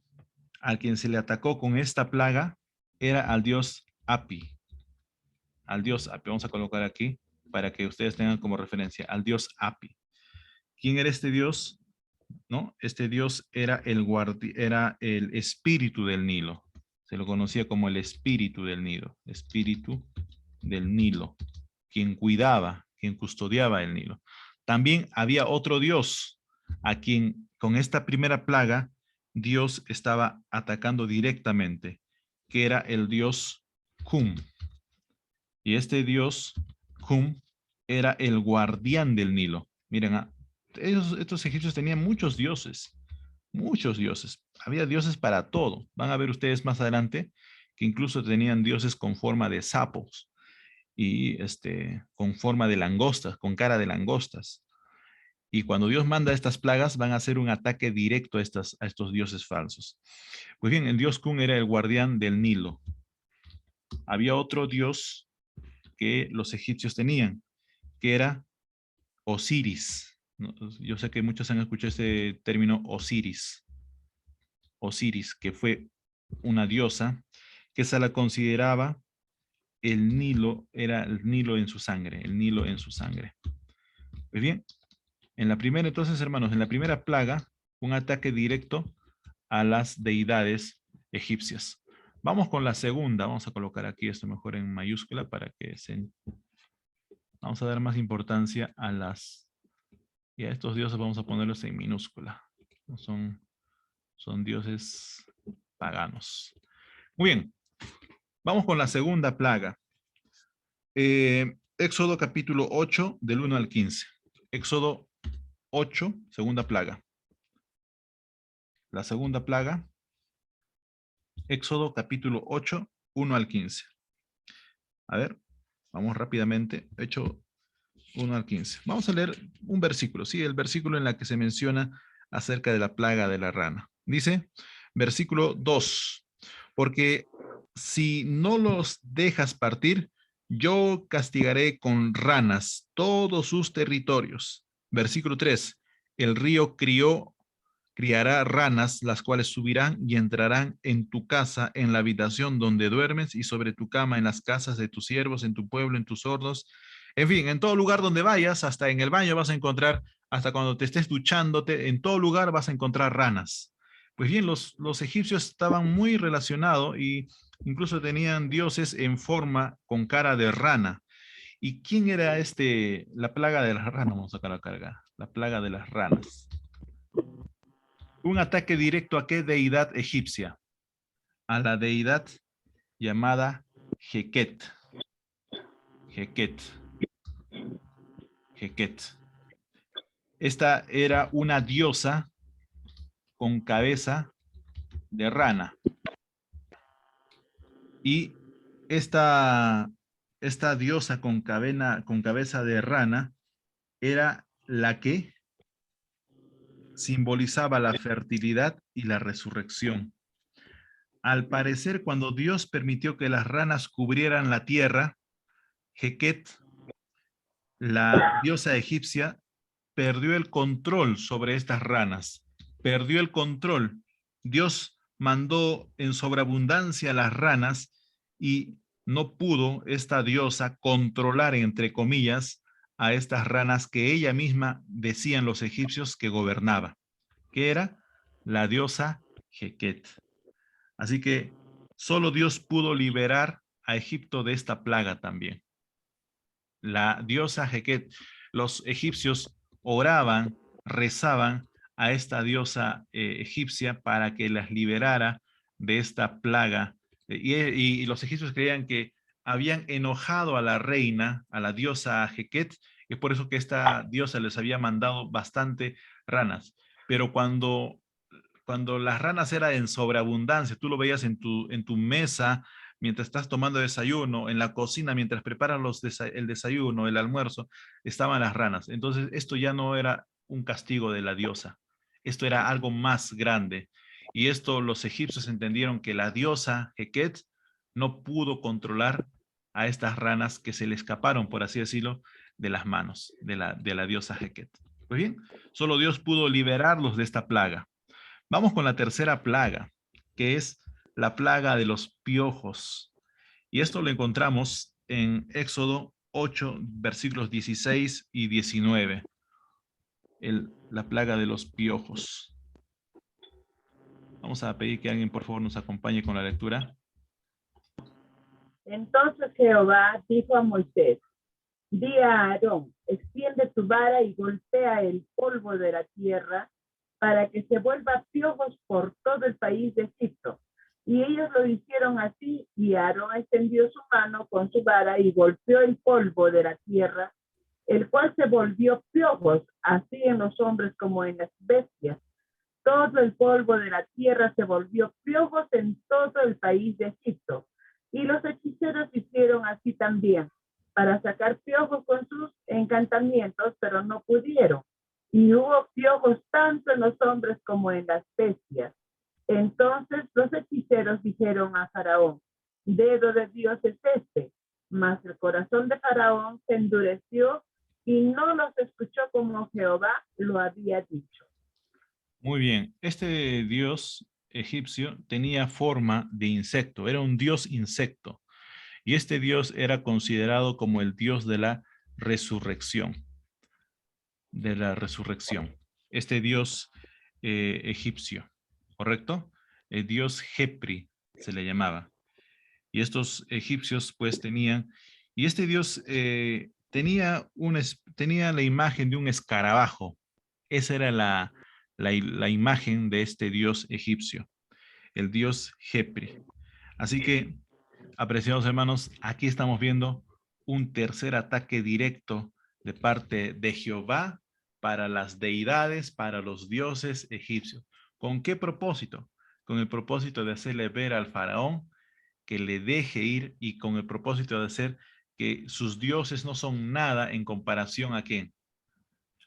a quien se le atacó con esta plaga, era al dios Api. Al dios Api. Vamos a colocar aquí para que ustedes tengan como referencia. Al dios Api. ¿Quién era este dios? ¿No? Este dios era era el espíritu del Nilo. Se lo conocía como el espíritu del Nilo. Espíritu del Nilo. Quien cuidaba, quien custodiaba el Nilo. También había otro dios a quien con esta primera plaga Dios estaba atacando directamente, que era el dios Cum. Y este dios Cum era el guardián del Nilo. Miren, estos egipcios tenían muchos dioses, muchos dioses. Había dioses para todo. Van a ver ustedes más adelante que incluso tenían dioses con forma de sapos y con forma de langostas, con cara de langostas. Y cuando Dios manda estas plagas, van a hacer un ataque directo a estos dioses falsos. Pues bien, el dios Kun era el guardián del Nilo. Había otro dios que los egipcios tenían, que era Osiris. Yo sé que muchos han escuchado este término Osiris. Osiris, que fue una diosa que se la consideraba el Nilo, era el Nilo en su sangre, el Nilo en su sangre. Pues bien, en la primera, entonces, hermanos, en la primera plaga, un ataque directo a las deidades egipcias. Vamos con la segunda. Vamos a colocar aquí esto mejor en mayúscula para que vamos a dar más importancia a y a estos dioses vamos a ponerlos en minúscula. Son dioses paganos. Muy bien. Vamos con la segunda plaga. Éxodo capítulo 8, del 1 al 15. Éxodo 8, segunda plaga. La segunda plaga. Éxodo capítulo 8, 1 al 15. A ver, vamos rápidamente. Hecho 1 al 15. Vamos a leer un versículo, ¿sí? El versículo en el que se menciona acerca de la plaga de la rana. Dice, versículo 2. Porque si no los dejas partir, yo castigaré con ranas todos sus territorios. Versículo 3. El río criará ranas, las cuales subirán y entrarán en tu casa, en la habitación donde duermes, y sobre tu cama, en las casas de tus siervos, en tu pueblo, en tus hornos. En fin, en todo lugar donde vayas, hasta en el baño vas a encontrar, hasta cuando te estés duchándote, en todo lugar vas a encontrar ranas. Pues bien, los egipcios estaban muy relacionados y incluso tenían dioses en forma con cara de rana. ¿Y quién era la plaga de las ranas? Vamos a sacar la carga. La plaga de las ranas. Un ataque directo a qué deidad egipcia? A la deidad llamada Heket. Heket. Heket. Esta era una diosa con cabeza de rana. Y esta diosa con cabeza de rana era la que simbolizaba la fertilidad y la resurrección. Al parecer, cuando Dios permitió que las ranas cubrieran la tierra, Heket, la diosa egipcia, perdió el control sobre estas ranas. Perdió el control. Dios mandó en sobreabundancia las ranas y no pudo esta diosa controlar, entre comillas, a estas ranas que ella misma decían los egipcios que gobernaba, que era la diosa Heket. Así que solo Dios pudo liberar a Egipto de esta plaga también. La diosa Heket, los egipcios oraban, rezaban a esta diosa egipcia para que las liberara de esta plaga. Y los egipcios creían que habían enojado a la reina, a la diosa Heket, y por eso que esta diosa les había mandado bastante ranas. Pero cuando cuando las ranas eran en sobreabundancia, tú lo veías en tu mesa, mientras estás tomando desayuno, en la cocina, mientras preparan el desayuno, el almuerzo, estaban las ranas. Entonces, esto ya no era un castigo de la diosa. Esto era algo más grande. Y esto los egipcios entendieron que la diosa Heket no pudo controlar a estas ranas que se le escaparon, por así decirlo, de las manos de la diosa Heket. Pues bien, solo Dios pudo liberarlos de esta plaga. Vamos con la tercera plaga, que es la plaga de los piojos. Y esto lo encontramos en Éxodo 8, versículos 16 y 19. La plaga de los piojos. Vamos a pedir que alguien, por favor, nos acompañe con la lectura. Entonces Jehová dijo a Moisés, di a Aarón, extiende tu vara y golpea el polvo de la tierra para que se vuelva piojos por todo el país de Egipto. Y ellos lo hicieron así, y Aarón extendió su mano con su vara y golpeó el polvo de la tierra, el cual se volvió piojos, así en los hombres como en las bestias. Todo el polvo de la tierra se volvió piojos en todo el país de Egipto. Y los hechiceros hicieron así también, para sacar piojos con sus encantamientos, pero no pudieron. Y hubo piojos tanto en los hombres como en las bestias. Entonces los hechiceros dijeron a Faraón, dedo de Dios es este. Mas el corazón de Faraón se endureció y no los escuchó como Jehová lo había dicho. Muy bien, este dios egipcio tenía forma de insecto, era un dios insecto. Y este dios era considerado como el dios de la resurrección. Este dios egipcio, ¿correcto? El dios Jepri se le llamaba. Y estos egipcios pues tenían, y este dios tenía la imagen de un escarabajo. Esa era la imagen de este dios egipcio, el dios Jepri. Así que, apreciados hermanos, aquí estamos viendo un tercer ataque directo de parte de Jehová para las deidades, para los dioses egipcios. ¿Con qué propósito? Con el propósito de hacerle ver al faraón que le deje ir y con el propósito de hacer que sus dioses no son nada en comparación a quién.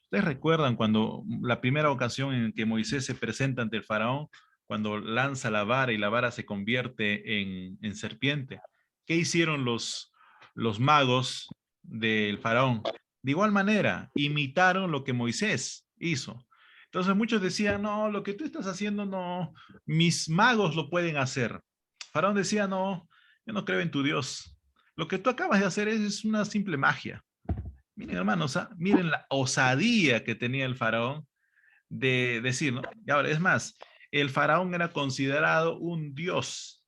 ¿Ustedes recuerdan cuando la primera ocasión en que Moisés se presenta ante el faraón, cuando lanza la vara y la vara se convierte en serpiente? ¿Qué hicieron los magos del faraón? De igual manera, imitaron lo que Moisés hizo. Entonces muchos decían, no, lo que tú estás haciendo no, mis magos lo pueden hacer. Faraón decía, no, yo no creo en tu Dios. Lo que tú acabas de hacer es una simple magia. Miren, hermanos, miren la osadía que tenía el faraón de decir, ¿no? Y ahora, es más, el faraón era considerado un dios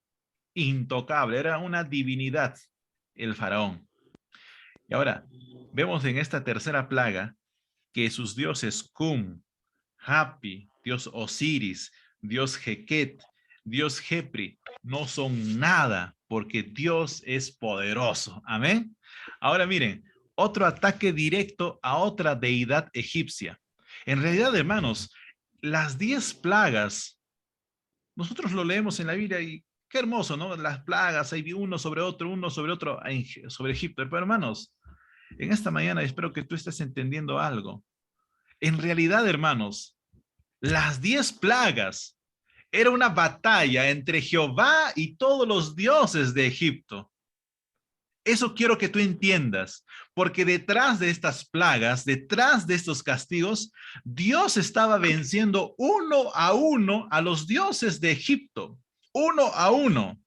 intocable, era una divinidad, el faraón. Y ahora, vemos en esta tercera plaga que sus dioses Cum, Hapi, dios Osiris, dios Heket, dios Jepri, no son nada, porque Dios es poderoso. Amén. Ahora miren, otro ataque directo a otra deidad egipcia. En realidad, hermanos, las 10 plagas, nosotros lo leemos en la Biblia y qué hermoso, ¿no? Las plagas, hay uno sobre otro, sobre Egipto. Pero hermanos, en esta mañana espero que tú estés entendiendo algo. En realidad, hermanos, las 10 plagas era una batalla entre Jehová y todos los dioses de Egipto. Eso quiero que tú entiendas, porque detrás de estas plagas, detrás de estos castigos, Dios estaba venciendo uno a los dioses de Egipto, uno a uno.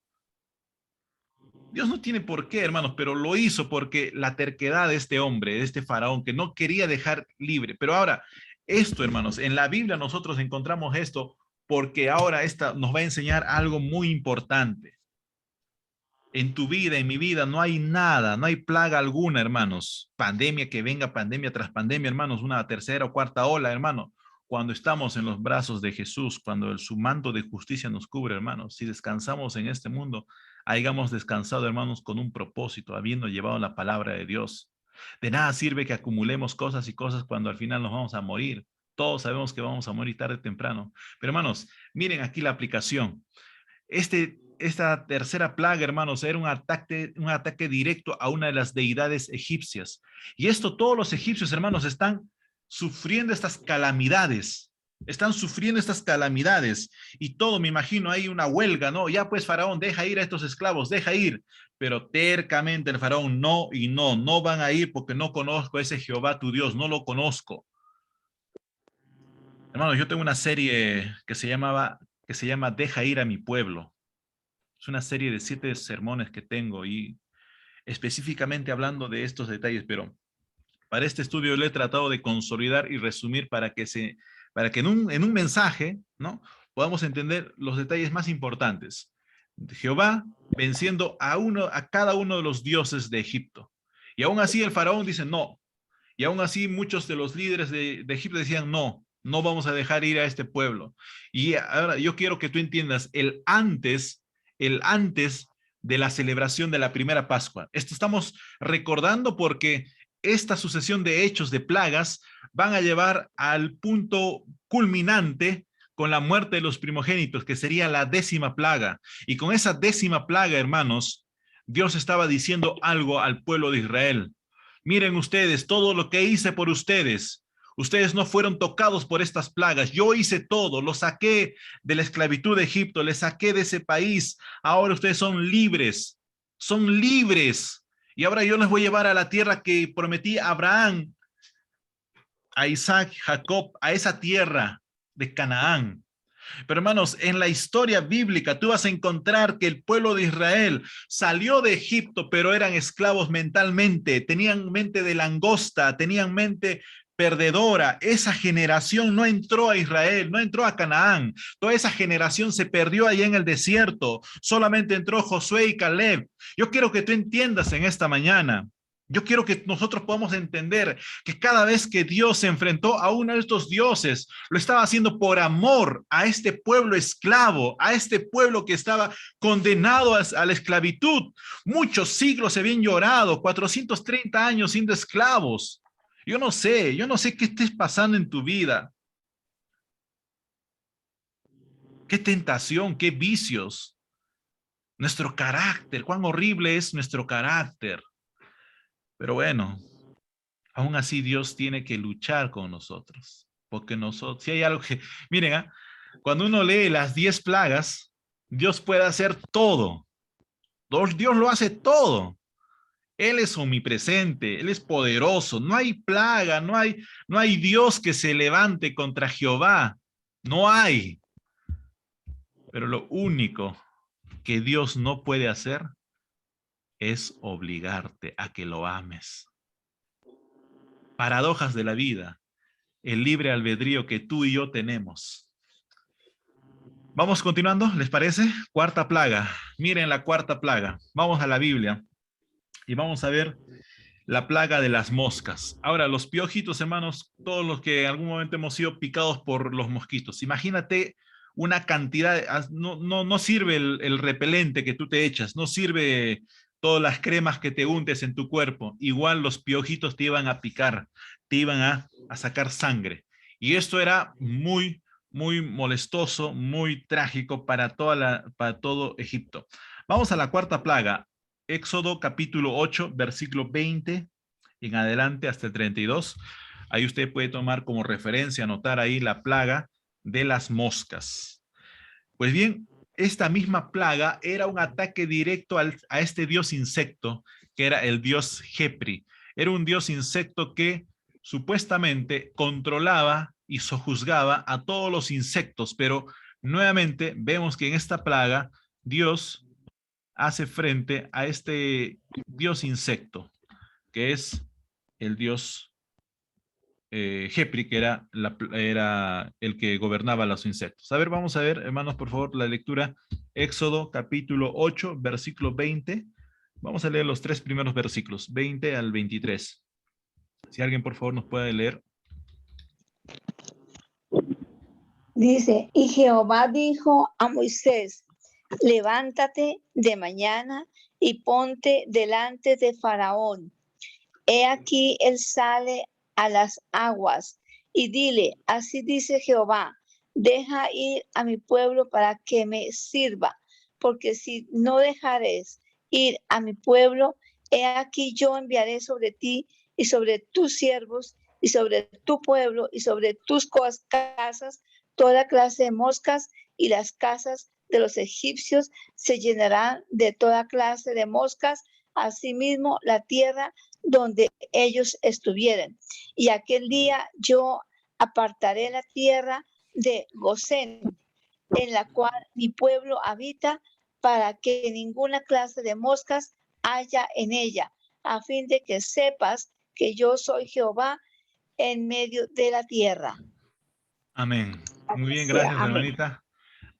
Dios no tiene por qué, hermanos, pero lo hizo porque la terquedad de este hombre, de este faraón, que no quería dejar libre. Pero ahora, esto, hermanos, en la Biblia nosotros encontramos esto porque ahora esta nos va a enseñar algo muy importante. En tu vida, en mi vida, no hay nada, no hay plaga alguna, hermanos. Pandemia que venga, pandemia tras pandemia, hermanos, una tercera o cuarta ola, hermano. Cuando estamos en los brazos de Jesús, cuando su manto de justicia nos cubre, hermanos, si descansamos en este mundo, hayamos descansado, hermanos, con un propósito, habiendo llevado la palabra de Dios. De nada sirve que acumulemos cosas y cosas cuando al final nos vamos a morir. Todos sabemos que vamos a morir tarde o temprano. Pero hermanos, miren aquí la aplicación. Esta tercera plaga, hermanos, era un ataque directo a una de las deidades egipcias. Y esto todos los egipcios, hermanos, están sufriendo estas calamidades. Están sufriendo estas calamidades. Y todo, me imagino, hay una huelga, ¿no? Ya pues, Faraón, deja ir a estos esclavos, deja ir. Pero tercamente el Faraón, no y no, no van a ir porque no conozco a ese Jehová tu Dios, no lo conozco. Hermanos, yo tengo una serie que se llama Deja ir a mi pueblo. Es una serie de 7 sermones que tengo y específicamente hablando de estos detalles, pero para este estudio le he tratado de consolidar y resumir para que en un mensaje, ¿no?, podamos entender los detalles más importantes. Jehová venciendo a cada uno de los dioses de Egipto. Y aún así el faraón dice no. Y aún así muchos de los líderes de Egipto decían no, no vamos a dejar ir a este pueblo. Y ahora yo quiero que tú entiendas el antes de la celebración de la primera Pascua. Esto estamos recordando porque esta sucesión de hechos, de plagas, van a llevar al punto culminante con la muerte de los primogénitos, que sería la 10ª plaga. Y con esa 10ª plaga, hermanos, Dios estaba diciendo algo al pueblo de Israel. Miren ustedes, todo lo que hice por ustedes. Ustedes no fueron tocados por estas plagas. Yo hice todo, los saqué de la esclavitud de Egipto, les saqué de ese país. Ahora ustedes son libres, son libres. Y ahora yo les voy a llevar a la tierra que prometí a Abraham, a Isaac, Jacob, a esa tierra de Canaán. Pero hermanos, en la historia bíblica tú vas a encontrar que el pueblo de Israel salió de Egipto, pero eran esclavos mentalmente, tenían mente de langosta, tenían mente perdedora. Esa generación no entró a Israel, no entró a Canaán. Toda esa generación se perdió allá en el desierto. Solamente entró Josué y Caleb. Yo quiero que tú entiendas en esta mañana. Yo quiero que nosotros podamos entender que cada vez que Dios se enfrentó a uno de estos dioses, lo estaba haciendo por amor a este pueblo esclavo, a este pueblo que estaba condenado a la esclavitud. Muchos siglos se habían llorado, 430 años siendo esclavos. Yo no sé qué estés pasando en tu vida. Qué tentación, qué vicios. Nuestro carácter, cuán horrible es nuestro carácter. Pero bueno, aún así Dios tiene que luchar con nosotros. Porque nosotros, si hay algo que, miren, cuando uno lee las 10 plagas, Dios puede hacer todo. Dios lo hace todo. Él es omnipresente, Él es poderoso. No hay plaga, no hay Dios que se levante contra Jehová. No hay. Pero lo único que Dios no puede hacer es obligarte a que lo ames. Paradojas de la vida, el libre albedrío que tú y yo tenemos. Vamos continuando, ¿les parece? 4ª plaga. Miren la 4ª plaga. Vamos a la Biblia y vamos a ver la plaga de las moscas. Ahora, los piojitos, hermanos, todos los que en algún momento hemos sido picados por los mosquitos. Imagínate una cantidad, no sirve el repelente que tú te echas, no sirve todas las cremas que te untes en tu cuerpo. Igual los piojitos te iban a picar, te iban a sacar sangre. Y esto era muy, muy molestoso, muy trágico para todo Egipto. Vamos a la 4ª plaga. Éxodo capítulo 8, versículo 20 en adelante hasta el 32. Ahí usted puede tomar como referencia, anotar ahí la plaga de las moscas. Pues bien, esta misma plaga era un ataque directo a este dios insecto, que era el dios Jepri. Era un dios insecto que supuestamente controlaba y sojuzgaba a todos los insectos, pero nuevamente vemos que en esta plaga Dios hace frente a este dios insecto, que es el dios Jepri, que era el que gobernaba los insectos. A ver, vamos a ver, hermanos, por favor, la lectura. Éxodo capítulo 8, versículo 20. Vamos a leer los 3 primeros versículos, 20 al 23. Si alguien, por favor, nos puede leer. Dice, y Jehová dijo a Moisés, levántate de mañana y ponte delante de Faraón. He aquí él sale a las aguas, y dile, así dice Jehová, deja ir a mi pueblo para que me sirva, porque si no dejares ir a mi pueblo, he aquí yo enviaré sobre ti y sobre tus siervos y sobre tu pueblo y sobre tus casas toda clase de moscas, y las casas de los egipcios se llenarán de toda clase de moscas, asimismo la tierra donde ellos estuvieren. Y aquel día yo apartaré la tierra de Gosén, en la cual mi pueblo habita, para que ninguna clase de moscas haya en ella, a fin de que sepas que yo soy Jehová en medio de la tierra. Amén. Muy bien, Sea, gracias, amén. hermanita.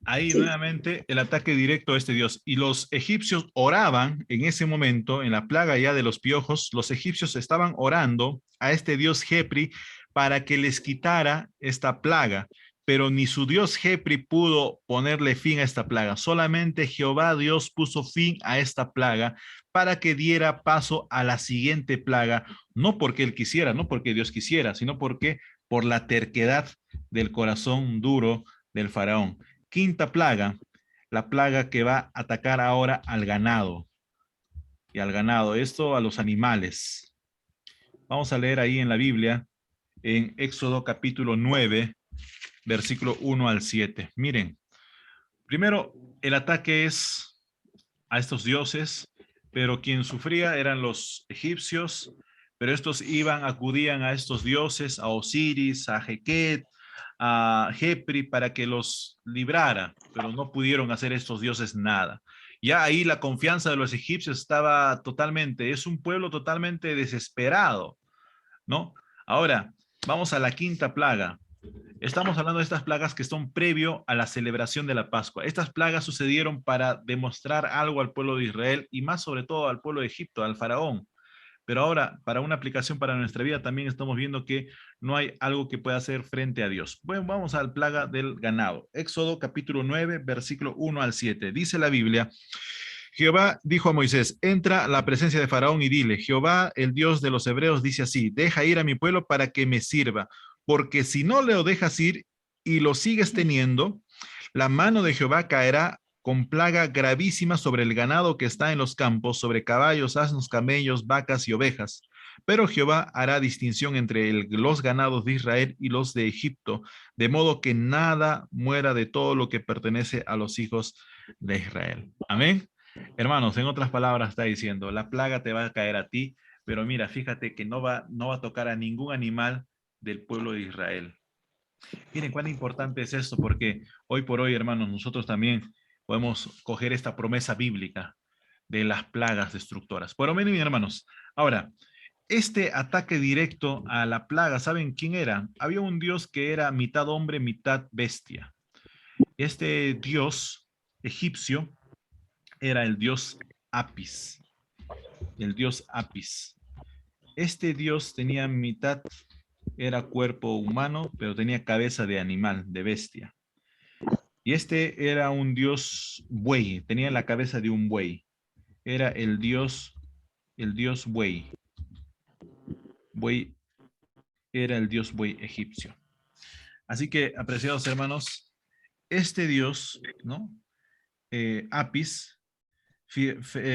Ahí Sí. nuevamente el ataque directo a este Dios. Y los egipcios oraban en ese momento, en la plaga ya de los piojos, los egipcios estaban orando a este Dios Jepri para que les quitara esta plaga. Pero ni su Dios Jepri pudo ponerle fin a esta plaga. Solamente Jehová Dios puso fin a esta plaga para que diera paso a la siguiente plaga. No porque él quisiera, no porque Dios quisiera, sino porque por la terquedad del corazón duro del faraón. Quinta plaga, la plaga que va a atacar ahora al ganado. Y al ganado, esto a los animales. Vamos a leer ahí en la Biblia, en Éxodo capítulo 9, versículo 1 al 7. Miren, primero el ataque es a estos dioses, pero quien sufría eran los egipcios, pero estos acudían a estos dioses, a Osiris, a Jequet, a Jepri para que los librara, pero no pudieron hacer estos dioses nada. Ya ahí la confianza de los egipcios estaba totalmente, es un pueblo totalmente desesperado, ¿no? Ahora, vamos a la quinta plaga. Estamos hablando de estas plagas que son previo a la celebración de la Pascua. Estas plagas sucedieron para demostrar algo al pueblo de Israel y más sobre todo al pueblo de Egipto, al faraón. Pero ahora, para una aplicación para nuestra vida, también estamos viendo que no hay algo que pueda hacer frente a Dios. Bueno, vamos a la plaga del ganado. Éxodo capítulo 9, versículo 1 al 7. Dice la Biblia, Jehová dijo a Moisés, entra a la presencia de Faraón y dile, Jehová, el Dios de los hebreos, dice así, deja ir a mi pueblo para que me sirva, porque si no le dejas ir y lo sigues teniendo, la mano de Jehová caerá con plaga gravísima sobre el ganado que está en los campos, sobre caballos, asnos, camellos, vacas y ovejas. Pero Jehová hará distinción entre los ganados de Israel y los de Egipto, de modo que nada muera de todo lo que pertenece a los hijos de Israel. Amén. Hermanos, en otras palabras está diciendo, la plaga te va a caer a ti, pero mira, fíjate que no va a tocar a ningún animal del pueblo de Israel. Miren cuán importante es esto, porque hoy por hoy, hermanos, nosotros también podemos coger esta promesa bíblica de las plagas destructoras. Pero miren, hermanos, ahora, este ataque directo a la plaga, ¿saben quién era? Había un dios que era mitad hombre, mitad bestia. Este dios egipcio era el dios Apis. El dios Apis. Este dios tenía mitad, era cuerpo humano, pero tenía cabeza de animal, de bestia. Y este era un dios buey, tenía la cabeza de un buey. Era el dios buey. Buey era el dios buey egipcio. Así que, apreciados hermanos, este dios, ¿no? Apis,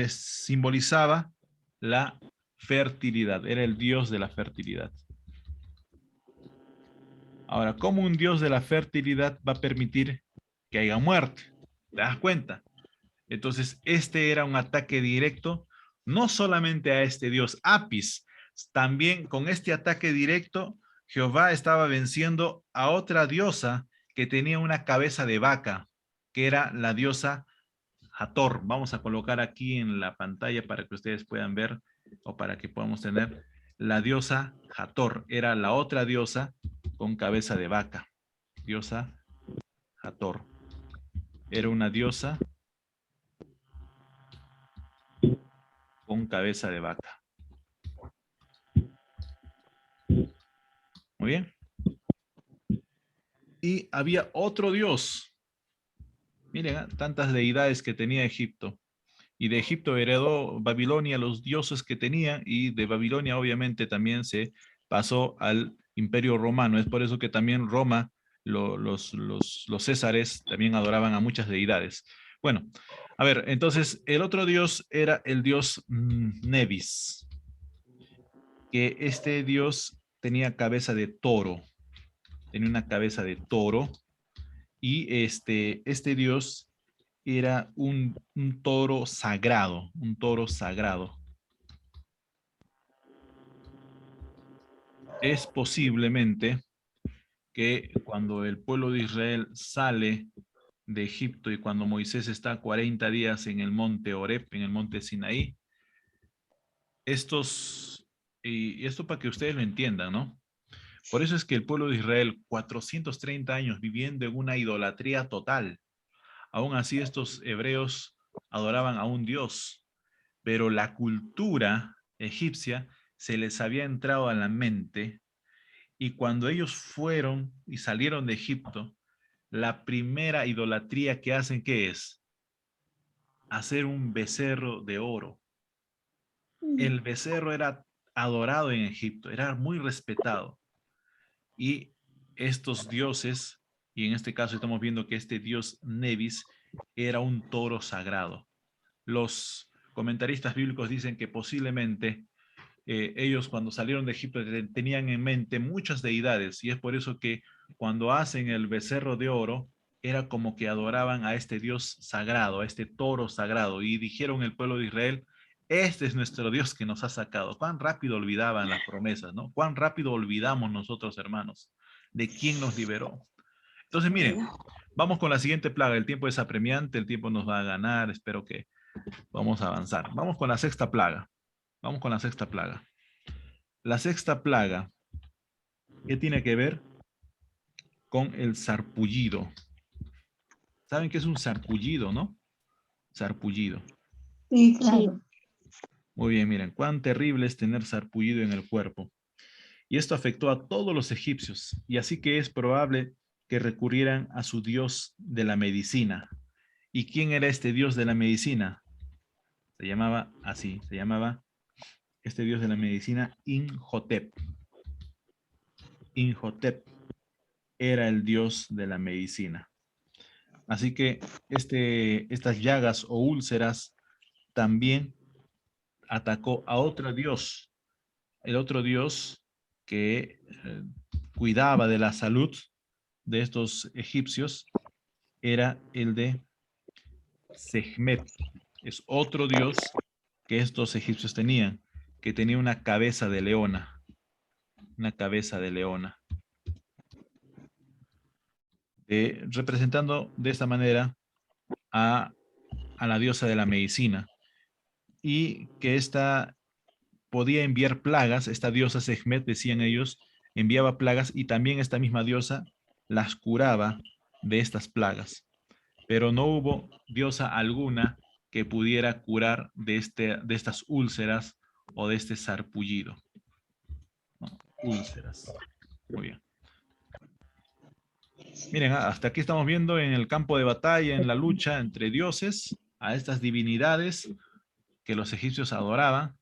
simbolizaba la fertilidad, era el dios de la fertilidad. Ahora, ¿cómo un dios de la fertilidad va a permitir que haya muerte? ¿Te das cuenta? Entonces, este era un ataque directo, no solamente a este dios Apis, también con este ataque directo, Jehová estaba venciendo a otra diosa que tenía una cabeza de vaca, que era la diosa Hathor. Vamos a colocar aquí en la pantalla para que ustedes puedan ver o para que podamos tener la diosa Hathor. Era la otra diosa con cabeza de vaca. Diosa Hathor. Era una diosa con cabeza de vaca. Muy bien. Y había otro dios. Miren, tantas deidades que tenía Egipto. Y de Egipto heredó Babilonia los dioses que tenía, y de Babilonia obviamente también se pasó al Imperio Romano. Es por eso que también Roma, los césares también adoraban a muchas deidades. Bueno, a ver, entonces el otro dios era el dios Nebis, que este dios tenía cabeza de toro, tenía una cabeza de toro, y este dios era un toro sagrado, un toro sagrado. Es posiblemente que cuando el pueblo de Israel sale de Egipto y cuando Moisés está 40 días en el monte Horeb, en el monte Sinaí, y esto para que ustedes lo entiendan, ¿no? Por eso es que el pueblo de Israel, 430 años viviendo en una idolatría total. Aún así estos hebreos adoraban a un Dios, pero la cultura egipcia se les había entrado a la mente, y cuando ellos fueron y salieron de Egipto, la primera idolatría que hacen, ¿qué es? Hacer un becerro de oro. El becerro era adorado en Egipto, era muy respetado. Y estos dioses, y en este caso estamos viendo que este dios Nebis era un toro sagrado. Los comentaristas bíblicos dicen que posiblemente ellos cuando salieron de Egipto tenían en mente muchas deidades, y es por eso que cuando hacen el becerro de oro, era como que adoraban a este Dios sagrado, a este toro sagrado, y dijeron el pueblo de Israel: este es nuestro Dios que nos ha sacado. Cuán rápido olvidaban las promesas, ¿no? Cuán rápido olvidamos nosotros, hermanos, de quién nos liberó. Entonces, miren, vamos con la siguiente plaga. El tiempo es apremiante, el tiempo nos va a ganar, espero que vamos a avanzar. Vamos con la sexta plaga. Vamos con la sexta plaga. La sexta plaga, ¿qué tiene que ver? Con el sarpullido. ¿Saben qué es un sarpullido, no? Sarpullido. Sí, claro. Muy bien, miren, cuán terrible es tener sarpullido en el cuerpo. Y esto afectó a todos los egipcios, y así que es probable que recurrieran a su dios de la medicina. ¿Y quién era este dios de la medicina? Se llamaba así, se llamaba este dios de la medicina Imhotep. Imhotep era el dios de la medicina. Así que estas llagas o úlceras también atacó a otro dios. El otro dios que cuidaba de la salud de estos egipcios era el de Sekhmet. Es otro dios que estos egipcios tenían, que tenía una cabeza de leona. Una cabeza de leona. Representando de esta manera a la diosa de la medicina. Y que esta podía enviar plagas. Esta diosa Sekhmet, decían ellos, enviaba plagas, y también esta misma diosa las curaba de estas plagas. Pero no hubo diosa alguna que pudiera curar de estas úlceras o de este sarpullido. ¿No? Úlceras. Muy bien. Miren, hasta aquí estamos viendo en el campo de batalla, en la lucha entre dioses, a estas divinidades que los egipcios adoraban,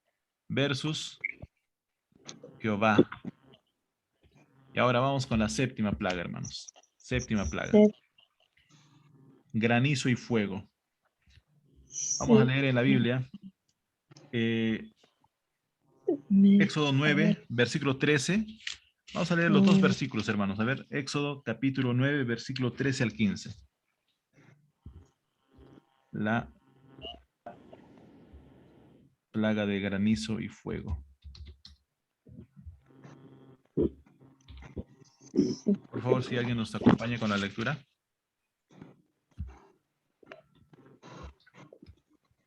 versus Jehová. Y ahora vamos con la séptima plaga, hermanos. Séptima plaga. Granizo y fuego. Vamos a leer en la Biblia. Éxodo 9, versículo 13. Vamos a leer los dos versículos, hermanos. A ver, Éxodo capítulo 9, versículo 13 al 15. La plaga de granizo y fuego. Por favor, si alguien nos acompaña con la lectura.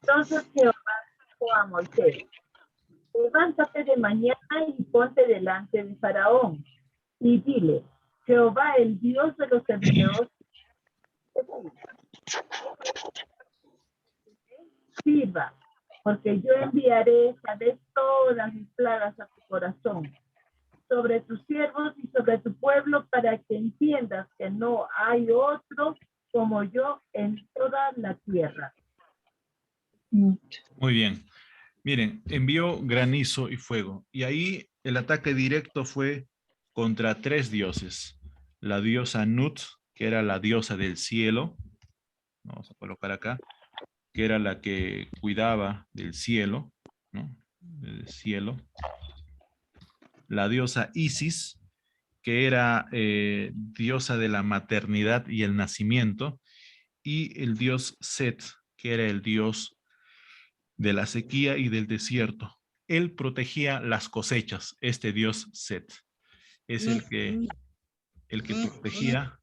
Entonces Jehová dijo a Moisés: levántate de mañana y ponte delante de Faraón, y dile: Jehová, el Dios de los hebreos, sirva, porque yo enviaré esta vez todas mis plagas a tu corazón, sobre tus siervos y sobre tu pueblo, para que entiendas que no hay otro como yo en toda la tierra. Muy bien. Miren, envió granizo y fuego. Y ahí el ataque directo fue contra 3 dioses. La diosa Nut, que era la diosa del cielo. Vamos a colocar acá. Que era la que cuidaba del cielo, ¿no? Del cielo. La diosa Isis, que era diosa de la maternidad y el nacimiento. Y el dios Set, que era el dios de la sequía y del desierto. Él protegía las cosechas, este dios Set. Es el que protegía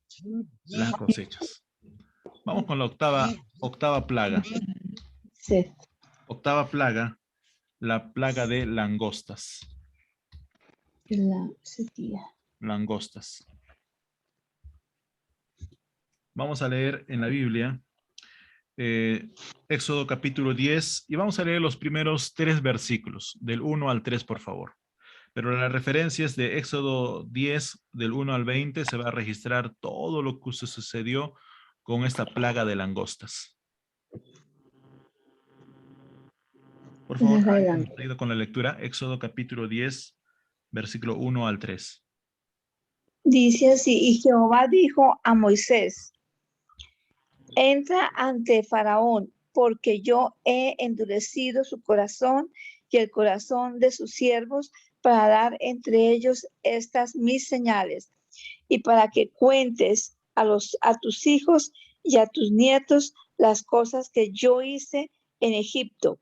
las cosechas. Vamos con la octava plaga. Sí. Octava plaga, la plaga de langostas. La sequía. Langostas. Vamos a leer en la Biblia, Éxodo capítulo 10, y vamos a leer los primeros 3 versículos, del 1 al 3, por favor. Pero las referencias de Éxodo 10, del 1 al 20, se va a registrar todo lo que sucedió con esta plaga de langostas. Por favor, ido con la lectura, Éxodo capítulo 10, versículo 1 al 3. Dice así, y Jehová dijo a Moisés, entra ante Faraón, porque yo he endurecido su corazón y el corazón de sus siervos para dar entre ellos estas mis señales, y para que cuentes a tus hijos y a tus nietos las cosas que yo hice en Egipto,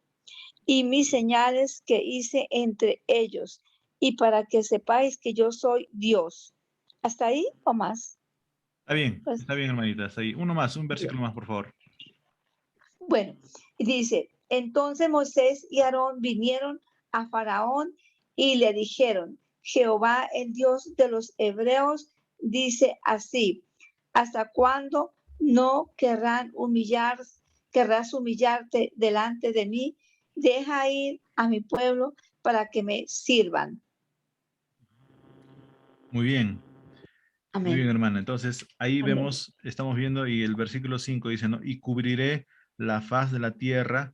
y mis señales que hice entre ellos, y para que sepáis que yo soy Dios. ¿Hasta ahí o más? Está bien, hermanita, está ahí. Uno más, un versículo más, por favor. Bueno, dice, entonces Moisés y Aarón vinieron a Faraón y le dijeron, Jehová, el Dios de los hebreos, dice así, ¿hasta cuándo no querrás humillarte delante de mí? Deja ir a mi pueblo para que me sirvan. Muy bien. Amén. Muy bien, hermana. Entonces, ahí Amén. vemos, estamos viendo, y el versículo 5 dice, ¿no? Y cubriré la faz de la tierra.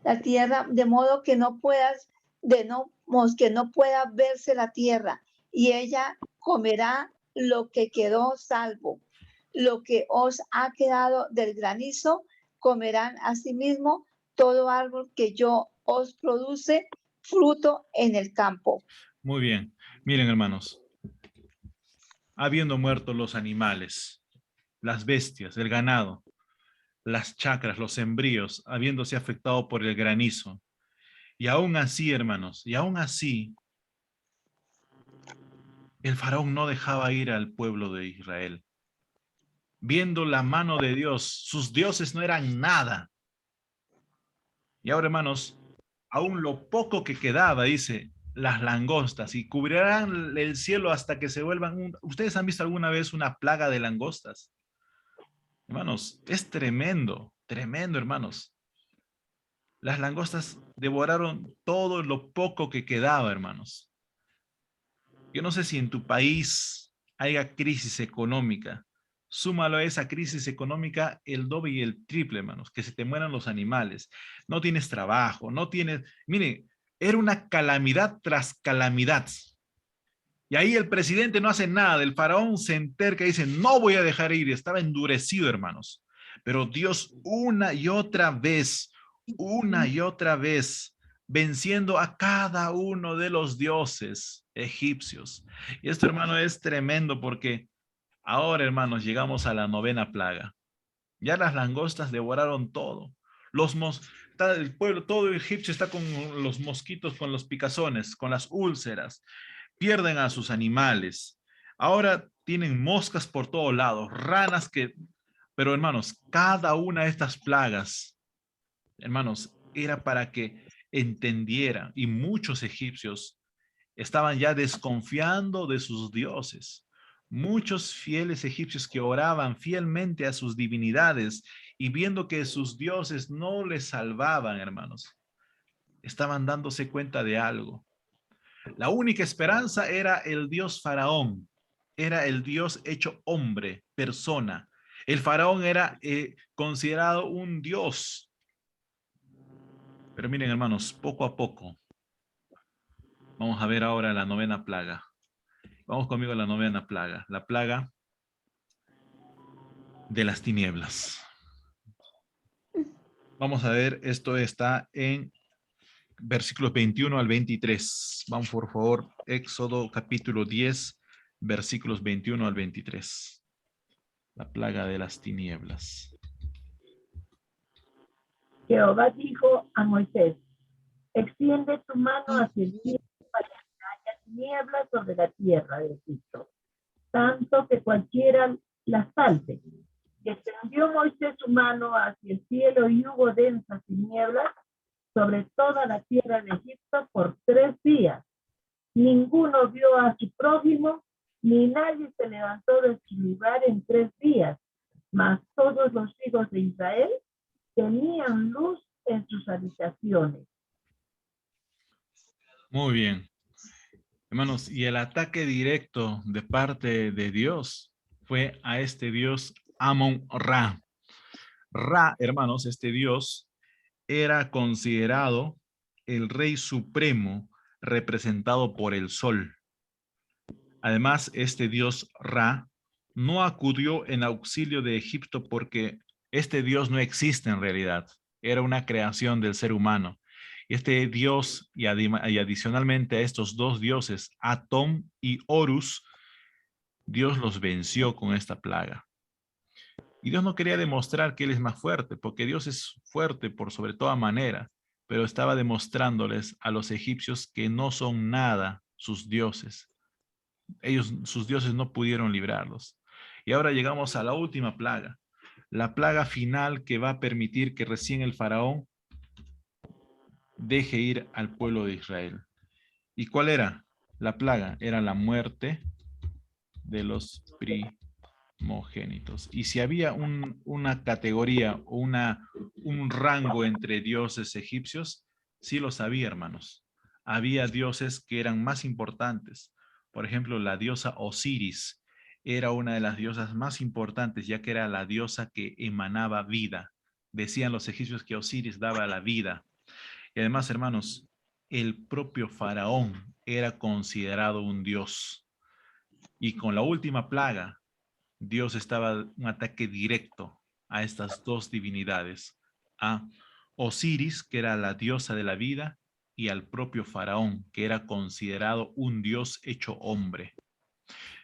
La tierra, de modo que no pueda verse la tierra, y ella comerá lo que quedó salvo. Lo que os ha quedado del granizo, comerán asimismo todo árbol que yo os produce fruto en el campo. Muy bien. Miren, hermanos. Habiendo muerto los animales, las bestias, el ganado, las chacras, los sembríos, habiéndose afectado por el granizo. Y aún así, hermanos, y aún así, el faraón no dejaba ir al pueblo de Israel. Viendo la mano de Dios, sus dioses no eran nada. Y ahora, hermanos, aún lo poco que quedaba, dice, las langostas, y cubrirán el cielo hasta que se vuelvan... ¿Ustedes han visto alguna vez una plaga de langostas? Hermanos, es tremendo, tremendo, hermanos. Las langostas devoraron todo lo poco que quedaba, hermanos. Yo no sé si en tu país haya crisis económica. Súmalo a esa crisis económica el doble y el triple, hermanos, que se te mueran los animales. No tienes trabajo, no tienes... Mire, era una calamidad tras calamidad. Y ahí el presidente no hace nada. El faraón se enterca y dice, no voy a dejar ir. Estaba endurecido, hermanos. Pero Dios una y otra vez, venciendo a cada uno de los dioses egipcios. Y esto, hermano, es tremendo porque ahora, hermanos, llegamos a la 9ª plaga. Ya las langostas devoraron todo. El pueblo, todo egipcio está con los mosquitos, con los picazones, con las úlceras. Pierden a sus animales. Ahora tienen moscas por todos lados, ranas que... Pero, hermanos, cada una de estas plagas, hermanos, era para que entendieran, y muchos egipcios estaban ya desconfiando de sus dioses. Muchos fieles egipcios que oraban fielmente a sus divinidades y viendo que sus dioses no les salvaban, hermanos, estaban dándose cuenta de algo. La única esperanza era el dios faraón, era el dios hecho hombre, persona. El faraón era considerado un dios. Pero miren, hermanos, poco a poco. Vamos a ver ahora la novena plaga. Vamos conmigo a la novena plaga. La plaga de las tinieblas. Vamos a ver, esto está en versículos 21 al 23. Vamos por favor, Éxodo capítulo 10, versículos 21 al 23. La plaga de las tinieblas. Jehová dijo a Moisés, extiende tu mano hacia el cielo para que haya tinieblas sobre la tierra de Egipto, tanto que cualquiera las salte. Y extendió Moisés su mano hacia el cielo y hubo densas tinieblas sobre toda la tierra de Egipto por 3 días. Ninguno vio a su prójimo, ni nadie se levantó de su lugar en 3 días, mas todos los hijos de Israel tenían luz en sus habitaciones. Muy bien. Hermanos, y el ataque directo de parte de Dios fue a este dios Amon-Ra. Ra, hermanos, este dios era considerado el rey supremo representado por el sol. Además, este dios Ra no acudió en auxilio de Egipto porque este dios no existe en realidad. Era una creación del ser humano. Este dios y adicionalmente a estos dos dioses, Atom y Horus, Dios los venció con esta plaga. Y Dios no quería demostrar que Él es más fuerte, porque Dios es fuerte por sobre toda manera, pero estaba demostrándoles a los egipcios que no son nada sus dioses. Sus dioses no pudieron librarlos. Y ahora llegamos a la última plaga, la plaga final que va a permitir que recién el faraón deje ir al pueblo de Israel. ¿Y cuál era la plaga? Era la muerte de los primogénitos. Y si había una categoría o un rango entre dioses egipcios, sí lo sabía, hermanos. Había dioses que eran más importantes. Por ejemplo, la diosa Osiris era una de las diosas más importantes, ya que era la diosa que emanaba vida. Decían los egipcios que Osiris daba la vida. Y además, hermanos, el propio faraón era considerado un dios. Y con la última plaga, Dios estaba en un ataque directo a estas dos divinidades, a Osiris, que era la diosa de la vida, y al propio faraón, que era considerado un dios hecho hombre.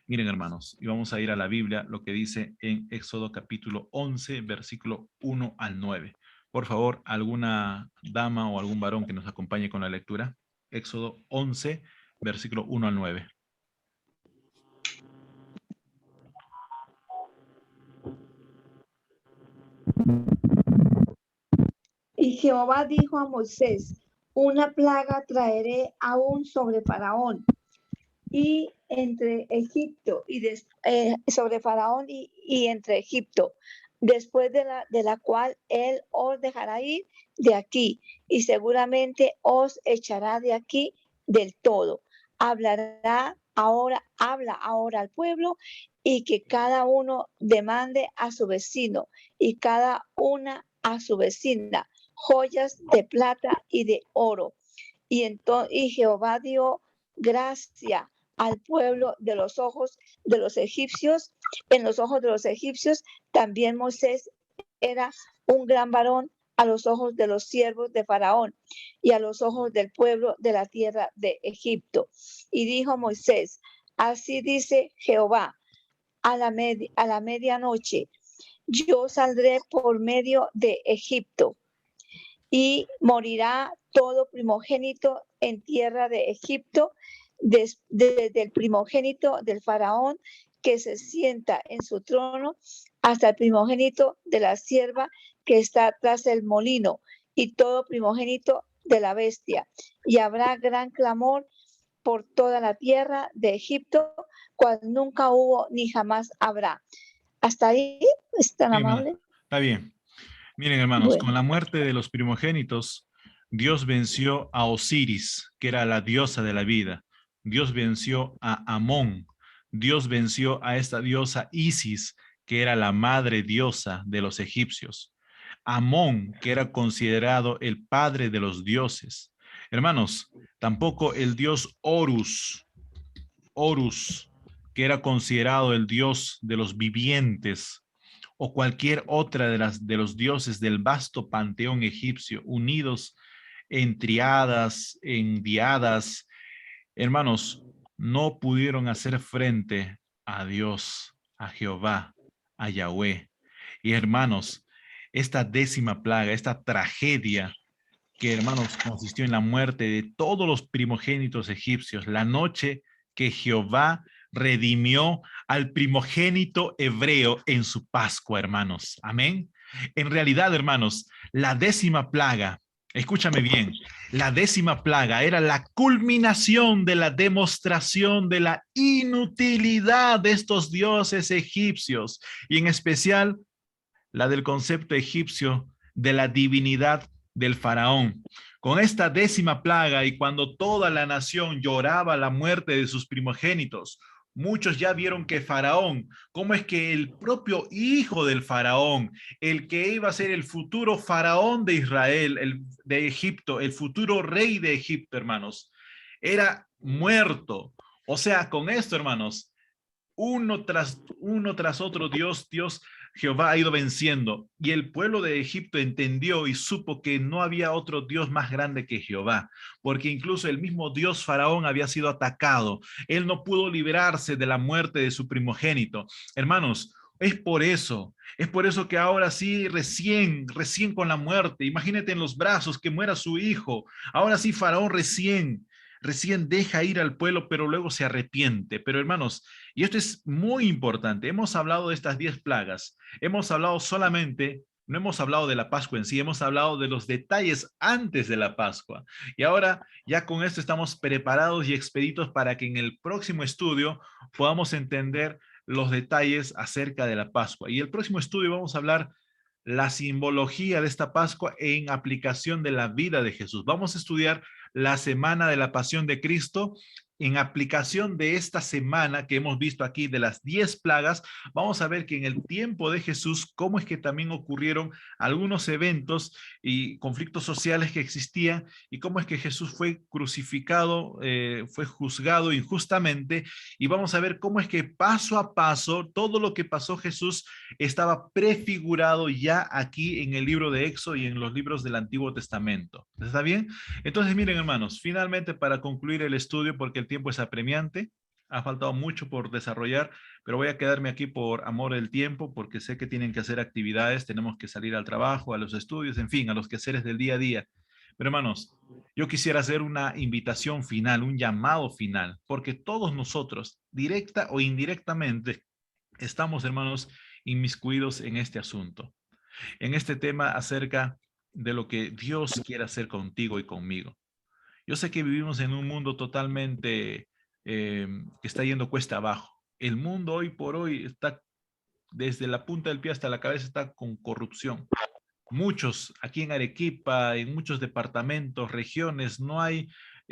Miren, hermanos, y vamos a ir a la Biblia, lo que dice en Éxodo capítulo 11, versículo 1 al 9. Por favor, alguna dama o algún varón que nos acompañe con la lectura. Éxodo 11, versículo 1 al 9. Y Jehová dijo a Moisés, una plaga traeré aún sobre Faraón y entre Egipto y sobre Faraón y entre Egipto, después de la cual él os dejará ir de aquí y seguramente os echará de aquí del todo. Habla ahora al pueblo y que cada uno demande a su vecino y cada una a su vecina joyas de plata y de oro. Y Jehová dio gracia al pueblo de los ojos de los egipcios. En los ojos de los egipcios también Moisés era un gran varón a los ojos de los siervos de Faraón y a los ojos del pueblo de la tierra de Egipto. Y dijo Moisés, así dice Jehová, a la medianoche yo saldré por medio de Egipto y morirá todo primogénito en tierra de Egipto, desde el primogénito del faraón que se sienta en su trono hasta el primogénito de la sierva que está tras el molino y todo primogénito de la bestia. Y habrá gran clamor por toda la tierra de Egipto, cual nunca hubo ni jamás habrá. ¿Hasta ahí? ¿Es tan amable? Está bien. Miren, hermanos, Bueno. con la muerte de los primogénitos, Dios venció a Osiris, que era la diosa de la vida. Dios venció a Amón. Dios venció a esta diosa Isis, que era la madre diosa de los egipcios. Amón, que era considerado el padre de los dioses. Hermanos, tampoco el dios Horus, que era considerado el dios de los vivientes, o cualquier otra de los dioses del vasto panteón egipcio, unidos en triadas, en diadas. Hermanos, no pudieron hacer frente a Dios, a Jehová, a Yahweh. Y hermanos, esta 10ª plaga, esta tragedia que, hermanos, consistió en la muerte de todos los primogénitos egipcios, la noche que Jehová redimió al primogénito hebreo en su Pascua, hermanos. Amén. En realidad, hermanos, la 10ª plaga, escúchame bien, la 10ª plaga era la culminación de la demostración de la inutilidad de estos dioses egipcios, y en especial la del concepto egipcio de la divinidad del faraón. Con esta 10ª plaga, y cuando toda la nación lloraba la muerte de sus primogénitos, muchos ya vieron que Faraón, cómo es que el propio hijo del Faraón, el que iba a ser el futuro Faraón de Israel, de Egipto, el futuro rey de Egipto, hermanos, era muerto. O sea, con esto, hermanos, uno tras otro, Dios Jehová ha ido venciendo, y el pueblo de Egipto entendió y supo que no había otro Dios más grande que Jehová, porque incluso el mismo Dios Faraón había sido atacado. Él no pudo librarse de la muerte de su primogénito. Hermanos, es por eso que ahora sí, recién con la muerte, imagínate en los brazos que muera su hijo, ahora sí Faraón recién deja ir al pueblo, pero luego se arrepiente. Pero hermanos, y esto es muy importante, hemos hablado de estas 10 plagas, hemos hablado solamente, no hemos hablado de la Pascua en sí, hemos hablado de los detalles antes de la Pascua. Y ahora ya con esto estamos preparados y expeditos para que en el próximo estudio podamos entender los detalles acerca de la Pascua. Y el próximo estudio vamos a hablar la simbología de esta Pascua en aplicación de la vida de Jesús. Vamos a estudiar la semana de la pasión de Cristo en aplicación de esta semana que hemos visto aquí de las 10 plagas. Vamos a ver que en el tiempo de Jesús, cómo es que también ocurrieron algunos eventos y conflictos sociales que existían, y cómo es que Jesús fue crucificado, fue juzgado injustamente, y vamos a ver cómo es que paso a paso todo lo que pasó Jesús estaba prefigurado ya aquí en el libro de Éxodo y en los libros del Antiguo Testamento. ¿Está bien? Entonces, miren, hermanos, finalmente, para concluir el estudio, porque el tiempo es apremiante, ha faltado mucho por desarrollar, pero voy a quedarme aquí por amor del tiempo, porque sé que tienen que hacer actividades, tenemos que salir al trabajo, a los estudios, en fin, a los quehaceres del día a día. Pero hermanos, yo quisiera hacer una invitación final, un llamado final, porque todos nosotros, directa o indirectamente, estamos, hermanos, inmiscuidos en este asunto, en este tema acerca de lo que Dios quiere hacer contigo y conmigo. Yo sé que vivimos en un mundo totalmente que está yendo cuesta abajo. El mundo hoy por hoy está, desde la punta del pie hasta la cabeza, está con corrupción. Muchos, aquí en Arequipa, en muchos departamentos, regiones, no hay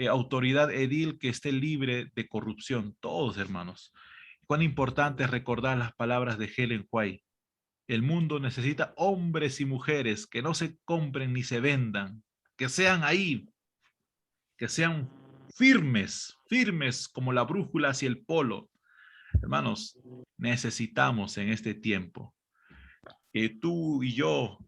autoridad edil que esté libre de corrupción. Todos, hermanos. Cuán importante es recordar las palabras de Helen White. El mundo necesita hombres y mujeres que no se compren ni se vendan, que sean ahí, que sean firmes como la brújula hacia el polo. Hermanos, necesitamos en este tiempo que tú y yo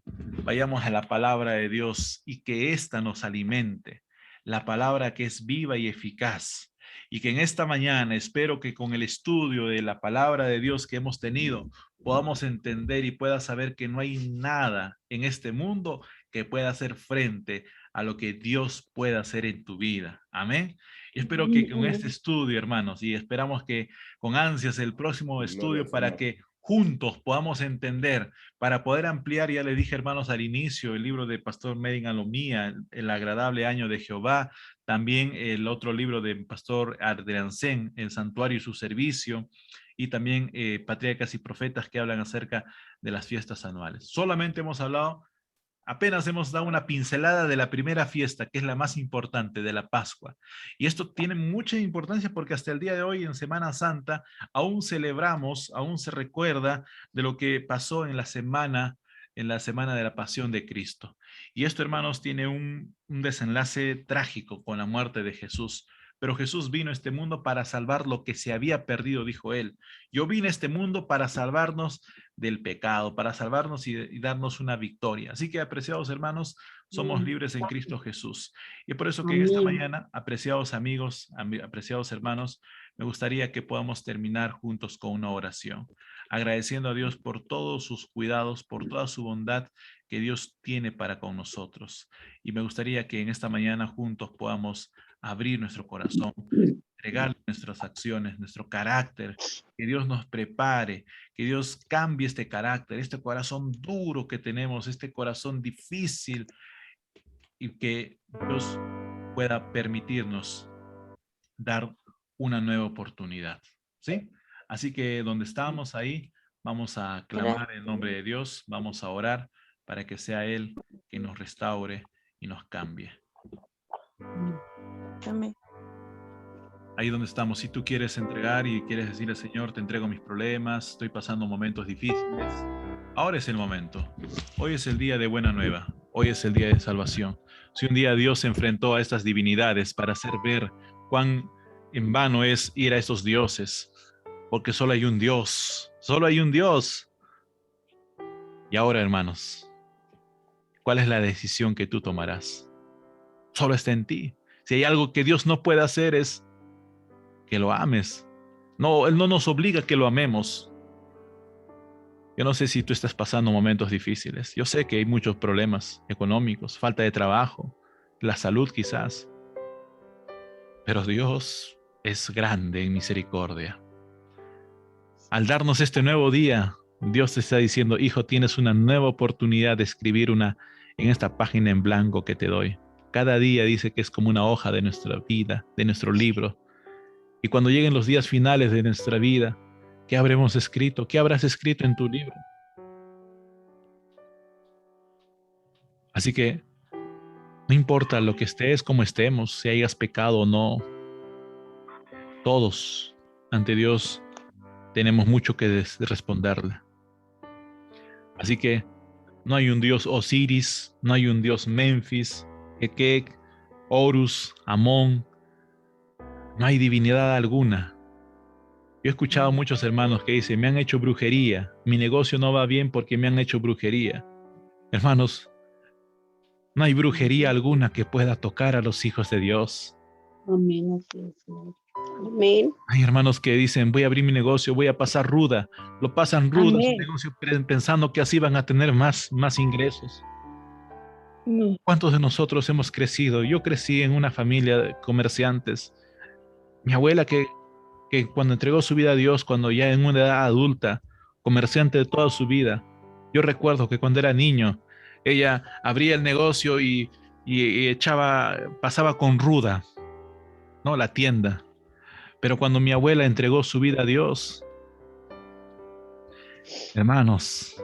vayamos a la palabra de Dios y que ésta nos alimente, la palabra que es viva y eficaz. Y que en esta mañana espero que con el estudio de la palabra de Dios que hemos tenido podamos entender y puedas saber que no hay nada en este mundo que pueda hacer frente a lo que Dios pueda hacer en tu vida. Amén. Y espero que con este estudio, hermanos, y esperamos que con ansias el próximo estudio para que juntos podamos entender, para poder ampliar, ya le dije, hermanos, al inicio, el libro de Pastor Medin Alomía, El agradable año de Jehová, también el otro libro de Pastor Adriancén, El santuario y su servicio, y también Patriarcas y Profetas, que hablan acerca de las fiestas anuales. Solamente hemos hablado, apenas hemos dado una pincelada de la primera fiesta, que es la más importante, de la Pascua. Y esto tiene mucha importancia porque hasta el día de hoy, en Semana Santa, aún celebramos, aún se recuerda de lo que pasó en la semana en la semana de la pasión de Cristo. Y esto, hermanos, tiene un desenlace trágico con la muerte de Jesús. Pero Jesús vino a este mundo para salvar lo que se había perdido, dijo él. Yo vine a este mundo para salvarnos del pecado, para salvarnos y darnos una victoria. Así que, apreciados hermanos, somos libres en Cristo Jesús. Y por eso que en esta mañana, apreciados amigos, apreciados hermanos, me gustaría que podamos terminar juntos con una oración, agradeciendo a Dios por todos sus cuidados, por toda su bondad que Dios tiene para con nosotros. Y me gustaría que en esta mañana juntos podamos abrir nuestro corazón, entregar nuestras acciones, nuestro carácter, que Dios nos prepare, que Dios cambie este carácter, este corazón duro que tenemos, este corazón difícil, y que Dios pueda permitirnos dar una nueva oportunidad, ¿sí? Así que donde estamos ahí, vamos a clamar en nombre de Dios, vamos a orar para que sea Él quien nos restaure y nos cambie. Amén. Ahí donde estamos, si tú quieres entregar y quieres decirle, Señor, te entrego mis problemas, estoy pasando momentos difíciles, ahora es el momento. Hoy es el día de buena nueva, hoy es el día de salvación. Si un día Dios se enfrentó a estas divinidades para hacer ver cuán en vano es ir a estos dioses, porque solo hay un Dios, solo hay un Dios. Y ahora, hermanos, ¿cuál es la decisión que tú tomarás? Solo está en ti. Si hay algo que Dios no puede hacer es que lo ames. No, Él no nos obliga a que lo amemos. Yo no sé si tú estás pasando momentos difíciles. Yo sé que hay muchos problemas económicos, falta de trabajo, la salud quizás. Pero Dios es grande en misericordia. Al darnos este nuevo día, Dios te está diciendo, hijo, tienes una nueva oportunidad de escribir en esta página en blanco que te doy. Cada día dice que es como una hoja de nuestra vida, de nuestro libro. Y cuando lleguen los días finales de nuestra vida, ¿qué habremos escrito? ¿Qué habrás escrito en tu libro? Así que no importa lo que estés, como estemos, si hayas pecado o no, todos ante Dios tenemos mucho que responderle. Así que no hay un Dios Osiris, no hay un Dios Memphis, Ekek, Horus, Amón. No hay divinidad alguna. Yo he escuchado a muchos hermanos que dicen, me han hecho brujería, mi negocio no va bien porque me han hecho brujería. Hermanos, no hay brujería alguna que pueda tocar a los hijos de Dios. Amén. Amén. Hay hermanos que dicen, voy a abrir mi negocio, voy a pasar ruda. Lo pasan ruda su negocio pensando que así van a tener más ingresos. ¿Cuántos de nosotros hemos crecido? Yo crecí en una familia de comerciantes. Mi abuela que cuando entregó su vida a Dios, cuando ya en una edad adulta, comerciante de toda su vida, yo recuerdo que cuando era niño, ella abría el negocio y pasaba con ruda, ¿no? La tienda. Pero cuando mi abuela entregó su vida a Dios, hermanos,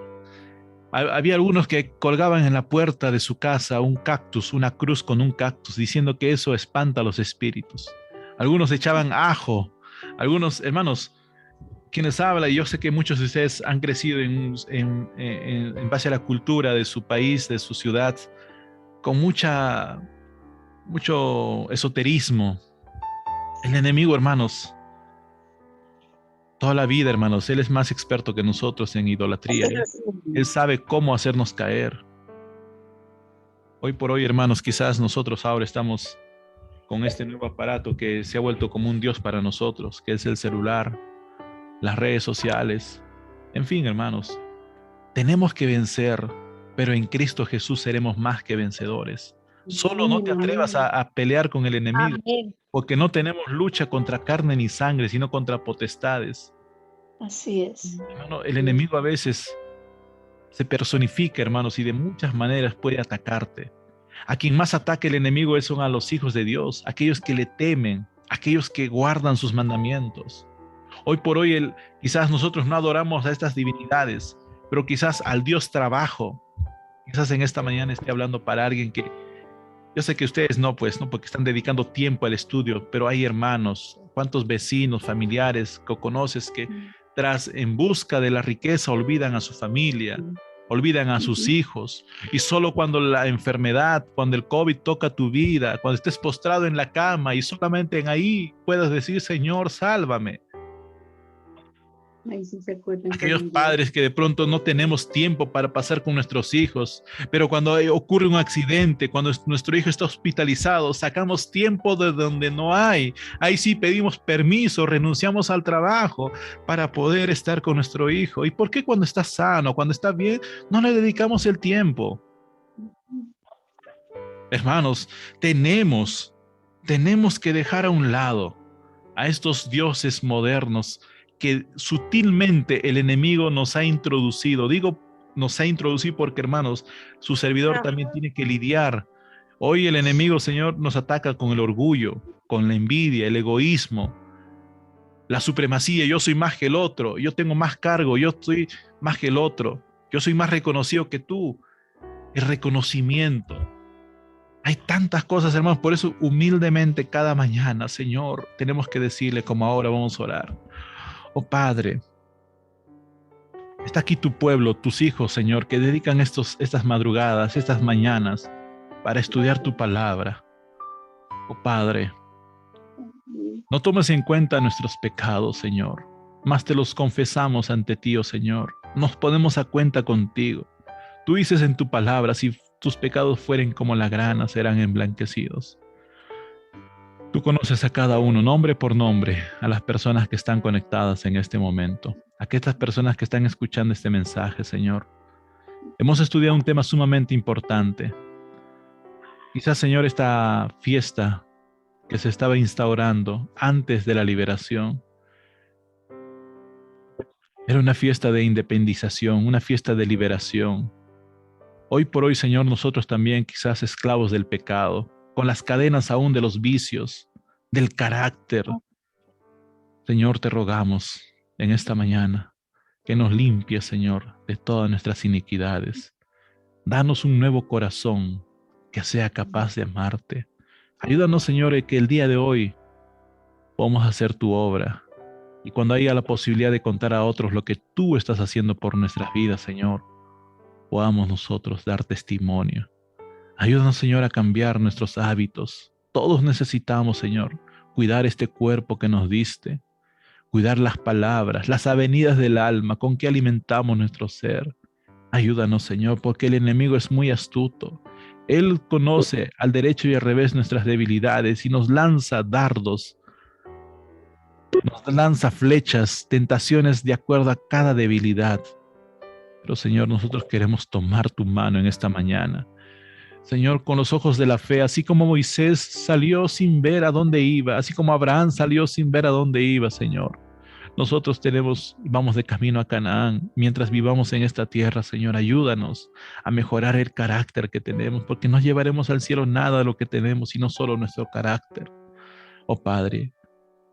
había algunos que colgaban en la puerta de su casa un cactus, una cruz con un cactus, diciendo que eso espanta a los espíritus. Algunos echaban ajo. Algunos, hermanos, quienes hablan, y yo sé que muchos de ustedes han crecido en base a la cultura de su país, de su ciudad, con mucho esoterismo. El enemigo, hermanos, toda la vida, hermanos, él es más experto que nosotros en idolatría. Él sabe cómo hacernos caer. Hoy por hoy, hermanos, quizás nosotros ahora estamos con este nuevo aparato que se ha vuelto como un Dios para nosotros, que es el celular, las redes sociales. En fin, hermanos, tenemos que vencer, pero en Cristo Jesús seremos más que vencedores. Solo no te atrevas a pelear con el enemigo, porque no tenemos lucha contra carne ni sangre, sino contra potestades. Así es. Hermano, el enemigo a veces se personifica, hermanos, y de muchas maneras puede atacarte. A quien más ataca el enemigo son a los hijos de Dios, aquellos que le temen, aquellos que guardan sus mandamientos. Hoy por hoy quizás nosotros no adoramos a estas divinidades, pero quizás al Dios trabajo. Quizás en esta mañana esté hablando para alguien que, yo sé que ustedes no, porque están dedicando tiempo al estudio, pero hay hermanos, cuántos vecinos, familiares que conoces que en busca de la riqueza olvidan a su familia, olvidan a sus hijos, y solo cuando la enfermedad, cuando el COVID toca tu vida, cuando estés postrado en la cama y solamente en ahí puedas decir, Señor, sálvame. Ahí sí se acuerdan Aquellos con Dios. padres que de pronto no tenemos tiempo para pasar con nuestros hijos, pero cuando ocurre un accidente, cuando nuestro hijo está hospitalizado, sacamos tiempo de donde no hay. Ahí sí pedimos permiso, renunciamos al trabajo para poder estar con nuestro hijo. ¿Y por qué cuando está sano, cuando está bien, no le dedicamos el tiempo? Hermanos, tenemos que dejar a un lado a estos dioses modernos que sutilmente el enemigo nos ha introducido. Digo, nos ha introducido porque, hermanos, su servidor también tiene que lidiar. Hoy el enemigo, Señor, nos ataca con el orgullo, con la envidia, el egoísmo, la supremacía. Yo soy más que el otro, yo tengo más cargo, yo soy más que el otro, yo soy más reconocido que tú. El reconocimiento. Hay tantas cosas, hermanos, por eso humildemente cada mañana, Señor, tenemos que decirle como ahora vamos a orar. Oh Padre, está aquí tu pueblo, tus hijos, Señor, que dedican estas madrugadas, estas mañanas para estudiar tu palabra. Oh Padre, no tomes en cuenta nuestros pecados, Señor, mas te los confesamos ante ti, oh Señor. Nos ponemos a cuenta contigo. Tú dices en tu palabra, si tus pecados fueren como la grana, serán emblanquecidos. Tú conoces a cada uno, nombre por nombre, a las personas que están conectadas en este momento, a estas personas que están escuchando este mensaje, Señor. Hemos estudiado un tema sumamente importante. Quizás, Señor, esta fiesta que se estaba instaurando antes de la liberación era una fiesta de independización, una fiesta de liberación. Hoy por hoy, Señor, nosotros también quizás esclavos del pecado, con las cadenas aún de los vicios, del carácter. Señor, te rogamos en esta mañana que nos limpies, Señor, de todas nuestras iniquidades. Danos un nuevo corazón que sea capaz de amarte. Ayúdanos, Señor, que el día de hoy podamos hacer tu obra. Y cuando haya la posibilidad de contar a otros lo que tú estás haciendo por nuestras vidas, Señor, podamos nosotros dar testimonio. Ayúdanos, Señor, a cambiar nuestros hábitos. Todos necesitamos, Señor, cuidar este cuerpo que nos diste, cuidar las palabras, las avenidas del alma, con que alimentamos nuestro ser. Ayúdanos, Señor, porque el enemigo es muy astuto. Él conoce al derecho y al revés nuestras debilidades y nos lanza dardos, nos lanza flechas, tentaciones de acuerdo a cada debilidad. Pero, Señor, nosotros queremos tomar tu mano en esta mañana. Señor, con los ojos de la fe, así como Moisés salió sin ver a dónde iba, así como Abraham salió sin ver a dónde iba, Señor. Nosotros vamos de camino a Canaán. Mientras vivamos en esta tierra, Señor, ayúdanos a mejorar el carácter que tenemos, porque no llevaremos al cielo nada de lo que tenemos, sino solo nuestro carácter. Oh Padre,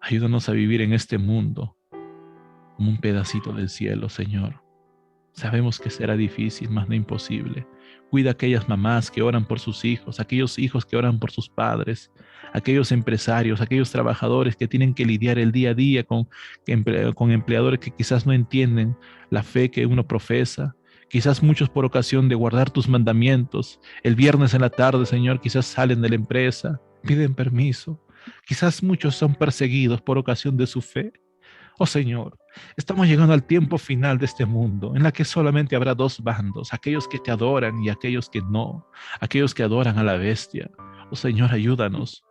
ayúdanos a vivir en este mundo como un pedacito del cielo, Señor. Sabemos que será difícil, mas no imposible. Cuida a aquellas mamás que oran por sus hijos, aquellos hijos que oran por sus padres, aquellos empresarios, aquellos trabajadores que tienen que lidiar el día a día con empleadores que quizás no entienden la fe que uno profesa. Quizás muchos por ocasión de guardar tus mandamientos, el viernes en la tarde, Señor, quizás salen de la empresa, piden permiso. Quizás muchos son perseguidos por ocasión de su fe. Oh Señor, estamos llegando al tiempo final de este mundo, en la que solamente habrá dos bandos, aquellos que te adoran y aquellos que no, aquellos que adoran a la bestia. Oh Señor, ayúdanos.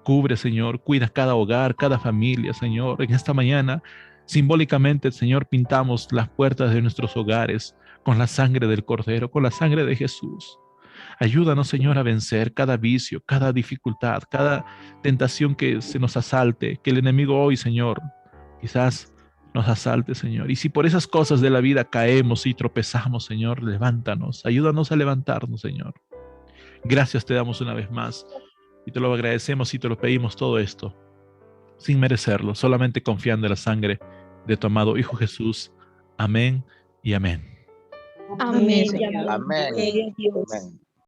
Cubre, Señor, cuida cada hogar, cada familia, Señor. En esta mañana, simbólicamente, Señor, pintamos las puertas de nuestros hogares con la sangre del Cordero, con la sangre de Jesús. Ayúdanos, Señor, a vencer cada vicio, cada dificultad, cada tentación que se nos asalte, que el enemigo hoy, Señor, quizás nos asalte, Señor. Y si por esas cosas de la vida caemos y tropezamos, Señor, levántanos, ayúdanos a levantarnos, Señor. Gracias te damos una vez más y te lo agradecemos y te lo pedimos todo esto sin merecerlo, solamente confiando en la sangre de tu amado Hijo Jesús. Amén y amén. Amén. Señor. Amén. Gloria a Dios. Amén.